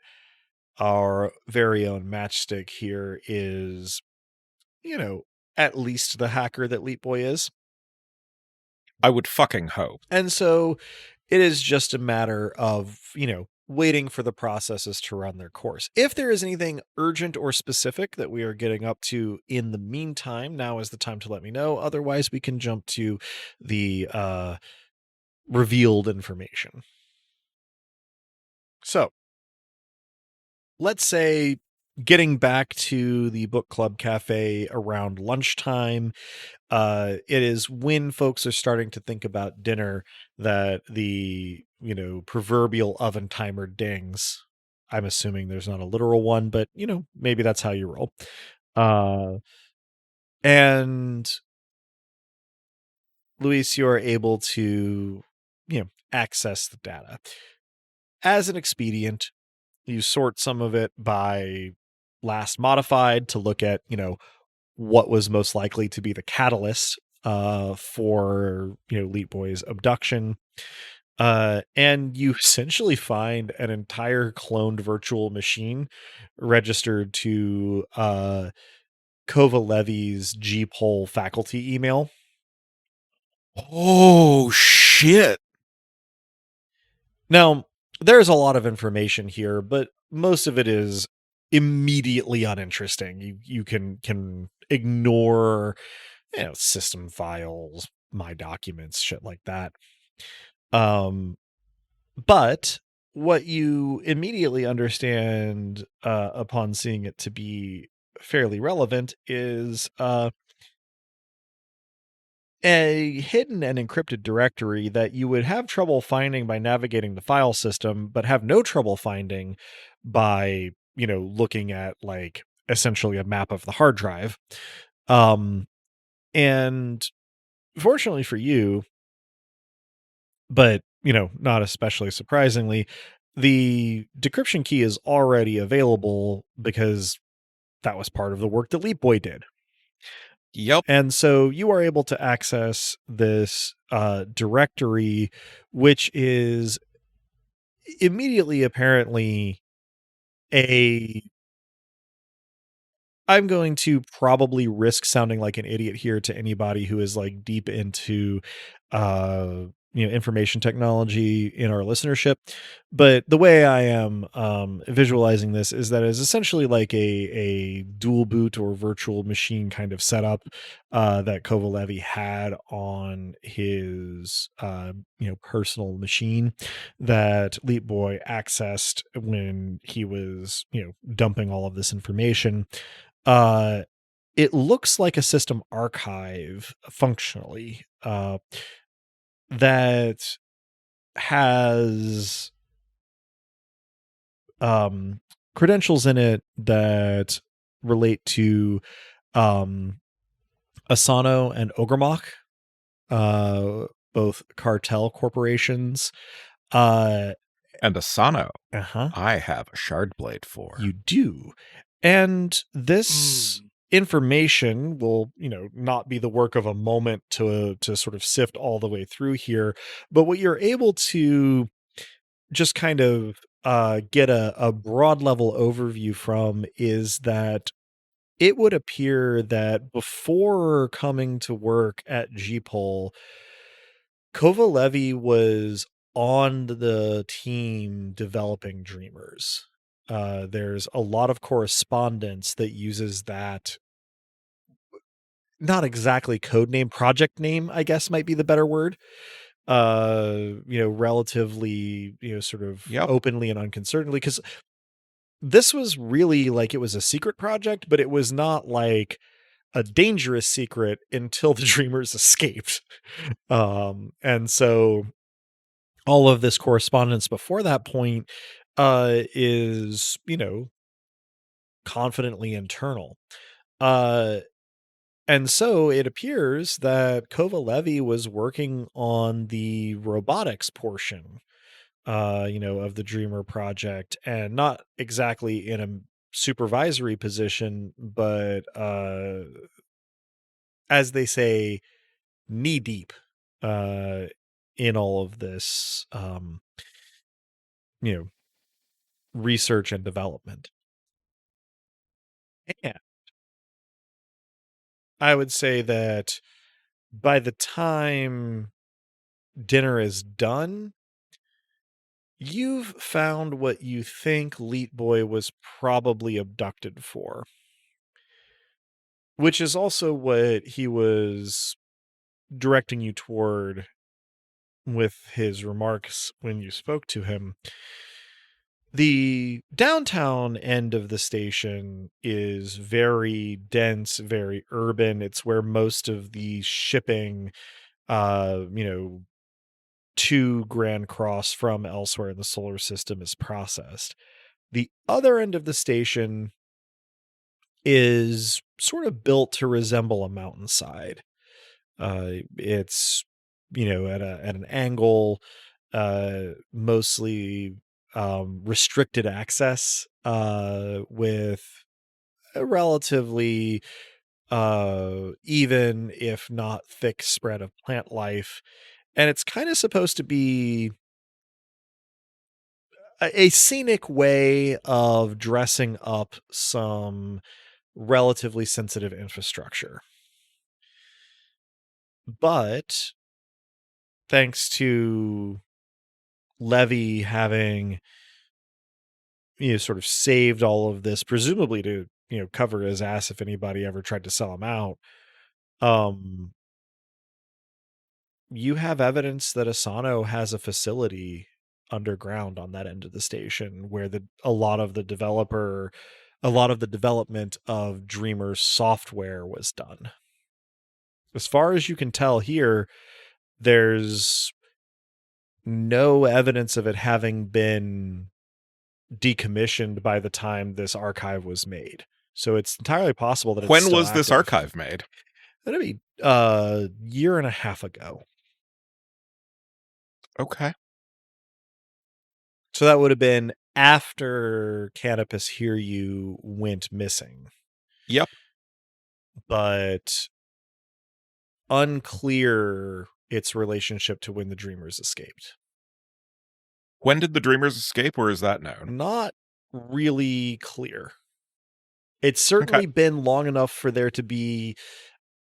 our very own Matchstick here is, at least the hacker that Leetboy is. I would fucking hope. And so it is just a matter of, waiting for the processes to run their course. If there is anything urgent or specific that we are getting up to in the meantime, now is the time to let me know. Otherwise, we can jump to the revealed information. So, let's say getting back to the book club cafe around lunchtime, it is when folks are starting to think about dinner that the, proverbial oven timer dings. I'm assuming there's not a literal one, but, maybe that's how you roll. And Luis, you're able to, access the data. As an expedient, you sort some of it by last modified to look at, what was most likely to be the catalyst for, Leetboy's abduction. And you essentially find an entire cloned virtual machine registered to Kovalevi's G-Pol faculty email. Oh, shit. Now, there's a lot of information here, but most of it is immediately uninteresting. You can ignore, system files, my documents, shit like that. But what you immediately understand upon seeing it to be fairly relevant is a hidden and encrypted directory that you would have trouble finding by navigating the file system, but have no trouble finding by, looking at like essentially a map of the hard drive. And fortunately for you, but, not especially surprisingly, the decryption key is already available because that was part of the work that Leetboy did. Yep. And so you are able to access this directory, which is immediately apparently I'm going to probably risk sounding like an idiot here to anybody who is like deep into information technology in our listenership, but the way I am visualizing this is that it's essentially like a dual boot or virtual machine kind of setup that Kovalevi had on his personal machine that Leetboy accessed when he was dumping all of this information. It looks like a system archive functionally that has credentials in it that relate to Asano and Ogremach, both cartel corporations. And Asano, Uh-huh. I have a shard blade for. You do. And this information will, not be the work of a moment to sort of sift all the way through here. But what you're able to just kind of get a broad level overview from is that it would appear that before coming to work at G-Pol, Kovalevi was on the team developing Dreamers. There's a lot of correspondence that uses that, not exactly code name, project name, I guess might be the better word. Relatively, sort of openly and unconcernedly, because this was really like it was a secret project, but it was not like a dangerous secret until the Dreamers escaped. And so all of this correspondence before that point is, confidently internal. And so it appears that Kovalevi was working on the robotics portion, of the Dreamer project, and not exactly in a supervisory position, but as they say, knee deep in all of this, research and development. And I would say that by the time dinner is done, you've found what you think Leetboy was probably abducted for, which is also what he was directing you toward with his remarks when you spoke to him. The downtown end of the station is very dense, very urban. It's where most of the shipping, to Grand Cross from elsewhere in the solar system is processed. The other end of the station is sort of built to resemble a mountainside. It's at an angle, mostly restricted access, with a relatively even if not thick spread of plant life, and it's kind of supposed to be a scenic way of dressing up some relatively sensitive infrastructure. But thanks to Levy having sort of saved all of this, presumably to cover his ass if anybody ever tried to sell him out, you have evidence that Asano has a facility underground on that end of the station where a lot of the development of Dreamer's software was done. As far as you can tell here, there's no evidence of it having been decommissioned by the time this archive was made. So it's entirely possible that when was this archive made? That'd be a year and a half ago. Okay. So that would have been after Canopus Hear You went missing. Yep. But unclear its relationship to when the Dreamers escaped. When did the Dreamers escape, or is that known? Not really clear. It's certainly been long enough for there to be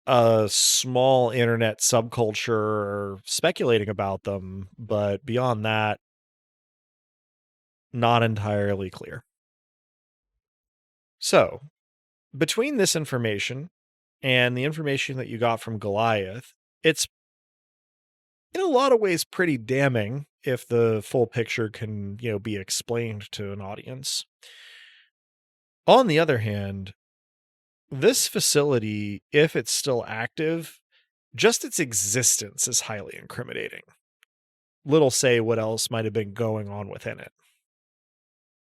a small internet subculture speculating about them, but beyond that, not entirely clear. So, between this information and the information that you got from Goliath, it's in a lot of ways pretty damning if the full picture can, be explained to an audience. On the other hand, this facility, if it's still active, just its existence is highly incriminating. Little say what else might have been going on within it.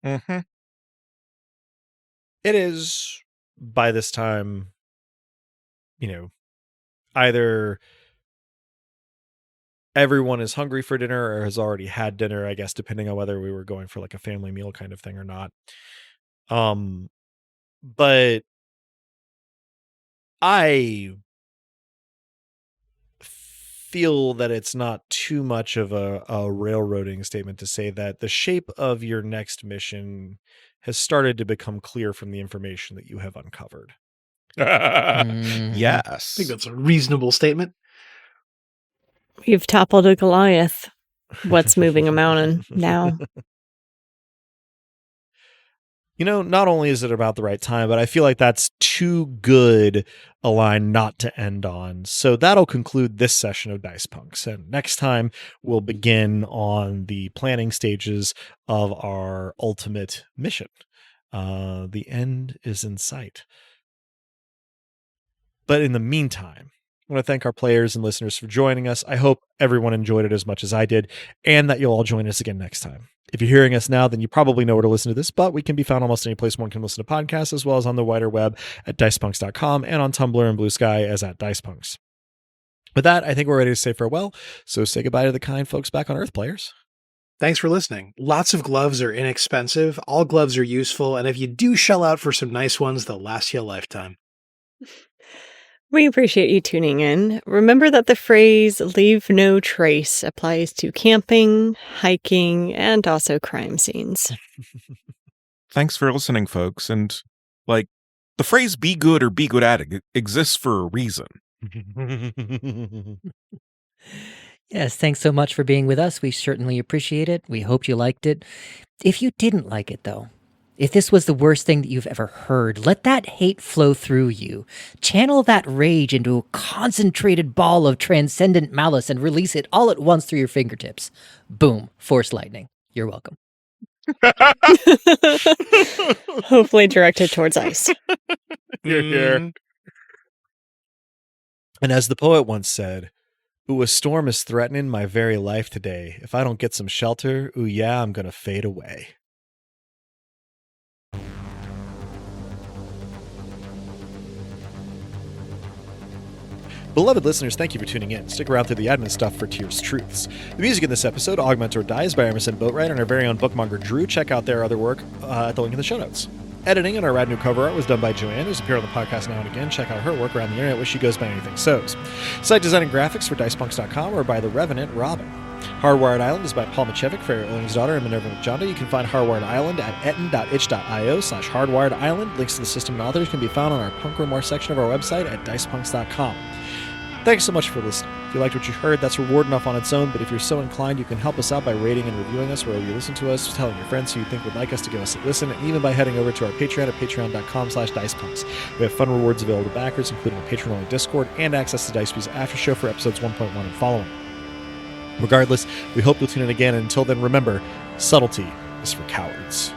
Mm-hmm. It is, by this time, either everyone is hungry for dinner or has already had dinner, I guess, depending on whether we were going for like a family meal kind of thing or not. But I feel that it's not too much of a railroading statement to say that the shape of your next mission has started to become clear from the information that you have uncovered. Yes. I think that's a reasonable statement. You've toppled a Goliath. What's moving a mountain now? Not only is it about the right time, but I feel like that's too good a line not to end on. So that'll conclude this session of Dice Punks. And next time we'll begin on the planning stages of our ultimate mission. The end is in sight. But in the meantime, I want to thank our players and listeners for joining us. I hope everyone enjoyed it as much as I did, and that you'll all join us again next time. If you're hearing us now, then you probably know where to listen to this, but we can be found almost any place one can listen to podcasts, as well as on the wider web at dicepunks.com and on Tumblr and Blue Sky as at Dicepunks. With that, I think we're ready to say farewell. So say goodbye to the kind folks back on Earth, players. Thanks for listening. Lots of gloves are inexpensive. All gloves are useful. And if you do shell out for some nice ones, they'll last you a lifetime. We appreciate you tuning in. Remember that the phrase "leave no trace" applies to camping, hiking, and also crime scenes. Thanks for listening, folks. And, the phrase "be good" or "be good at" it exists for a reason. Yes, thanks so much for being with us. We certainly appreciate it. We hope you liked it. If you didn't like it, though, if this was the worst thing that you've ever heard, let that hate flow through you. Channel that rage into a concentrated ball of transcendent malice and release it all at once through your fingertips. Boom. Force lightning. You're welcome. Hopefully directed towards ice. Here, here. And as the poet once said, "Ooh, a storm is threatening my very life today. If I don't get some shelter, ooh, yeah, I'm gonna fade away." Beloved listeners, thank you for tuning in. Stick around through the admin stuff for Tears Truths. The music in this episode, Augment or Die, is by Emerson, Boatwright, and our very own bookmonger Drew. Check out their other work at the link in the show notes. Editing and our rad new cover art was done by Joanne, who's appeared on the podcast now and again. Check out her work around the internet, where she goes by anything sews. Site design and graphics for dicepunks.com or by the Revenant Robin. Hardwired Island is by Paul Machevic, Farrah Owing's daughter, and Minerva McJonda. You can find Hardwired Island at etten.itch.io/hardwiredisland. Links to the system and authors can be found on our Punk Grimoire section of our website at dicepunks.com. Thanks so much for listening. If you liked what you heard, that's reward enough on its own, but if you're so inclined, you can help us out by rating and reviewing us wherever you listen to us, telling your friends who you think would like us to give us a listen, and even by heading over to our Patreon at patreon.com/dicepunks. We have fun rewards available to backers, including a patron-only Discord and access to Dicebee's after show for episodes 1.1 and following. Regardless, we hope you'll tune in again, and until then, remember, subtlety is for cowards.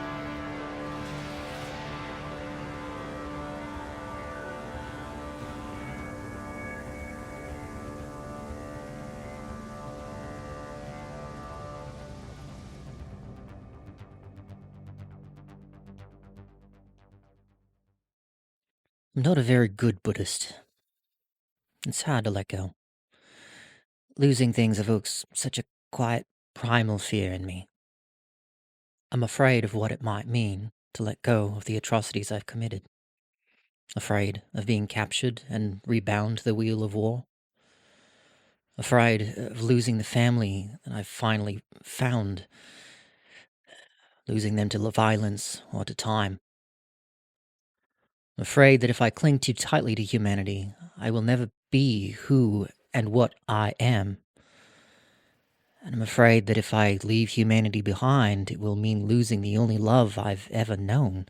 I'm not a very good Buddhist. It's hard to let go. Losing things evokes such a quiet, primal fear in me. I'm afraid of what it might mean to let go of the atrocities I've committed. Afraid of being captured and rebound to the wheel of war. Afraid of losing the family that I've finally found. Losing them to violence or to time. I'm afraid that if I cling too tightly to humanity, I will never be who and what I am. And I'm afraid that if I leave humanity behind, it will mean losing the only love I've ever known.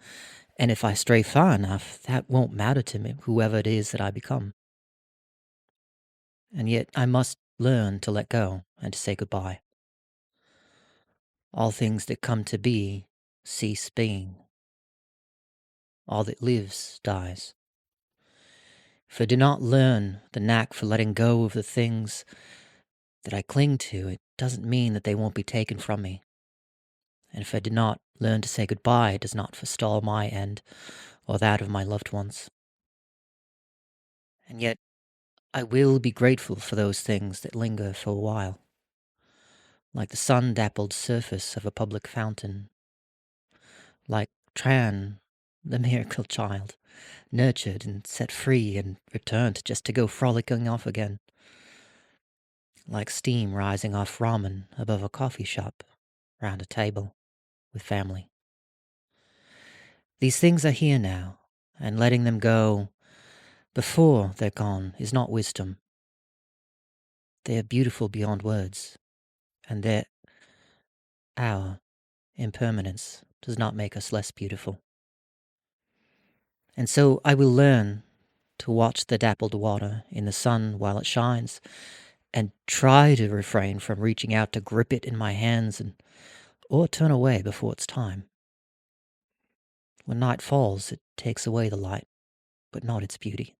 And if I stray far enough, that won't matter to me, whoever it is that I become. And yet I must learn to let go and to say goodbye. All things that come to be cease being. All that lives dies. If I do not learn the knack for letting go of the things that I cling to, it doesn't mean that they won't be taken from me. And if I do not learn to say goodbye, it does not forestall my end or that of my loved ones. And yet, I will be grateful for those things that linger for a while, like the sun-dappled surface of a public fountain, like Tran, the miracle child, nurtured and set free and returned just to go frolicking off again, like steam rising off ramen above a coffee shop, round a table, with family. These things are here now, and letting them go before they're gone is not wisdom. They are beautiful beyond words, and our impermanence does not make us less beautiful. And so I will learn to watch the dappled water in the sun while it shines, and try to refrain from reaching out to grip it in my hands or turn away before it's time. When night falls, it takes away the light, but not its beauty.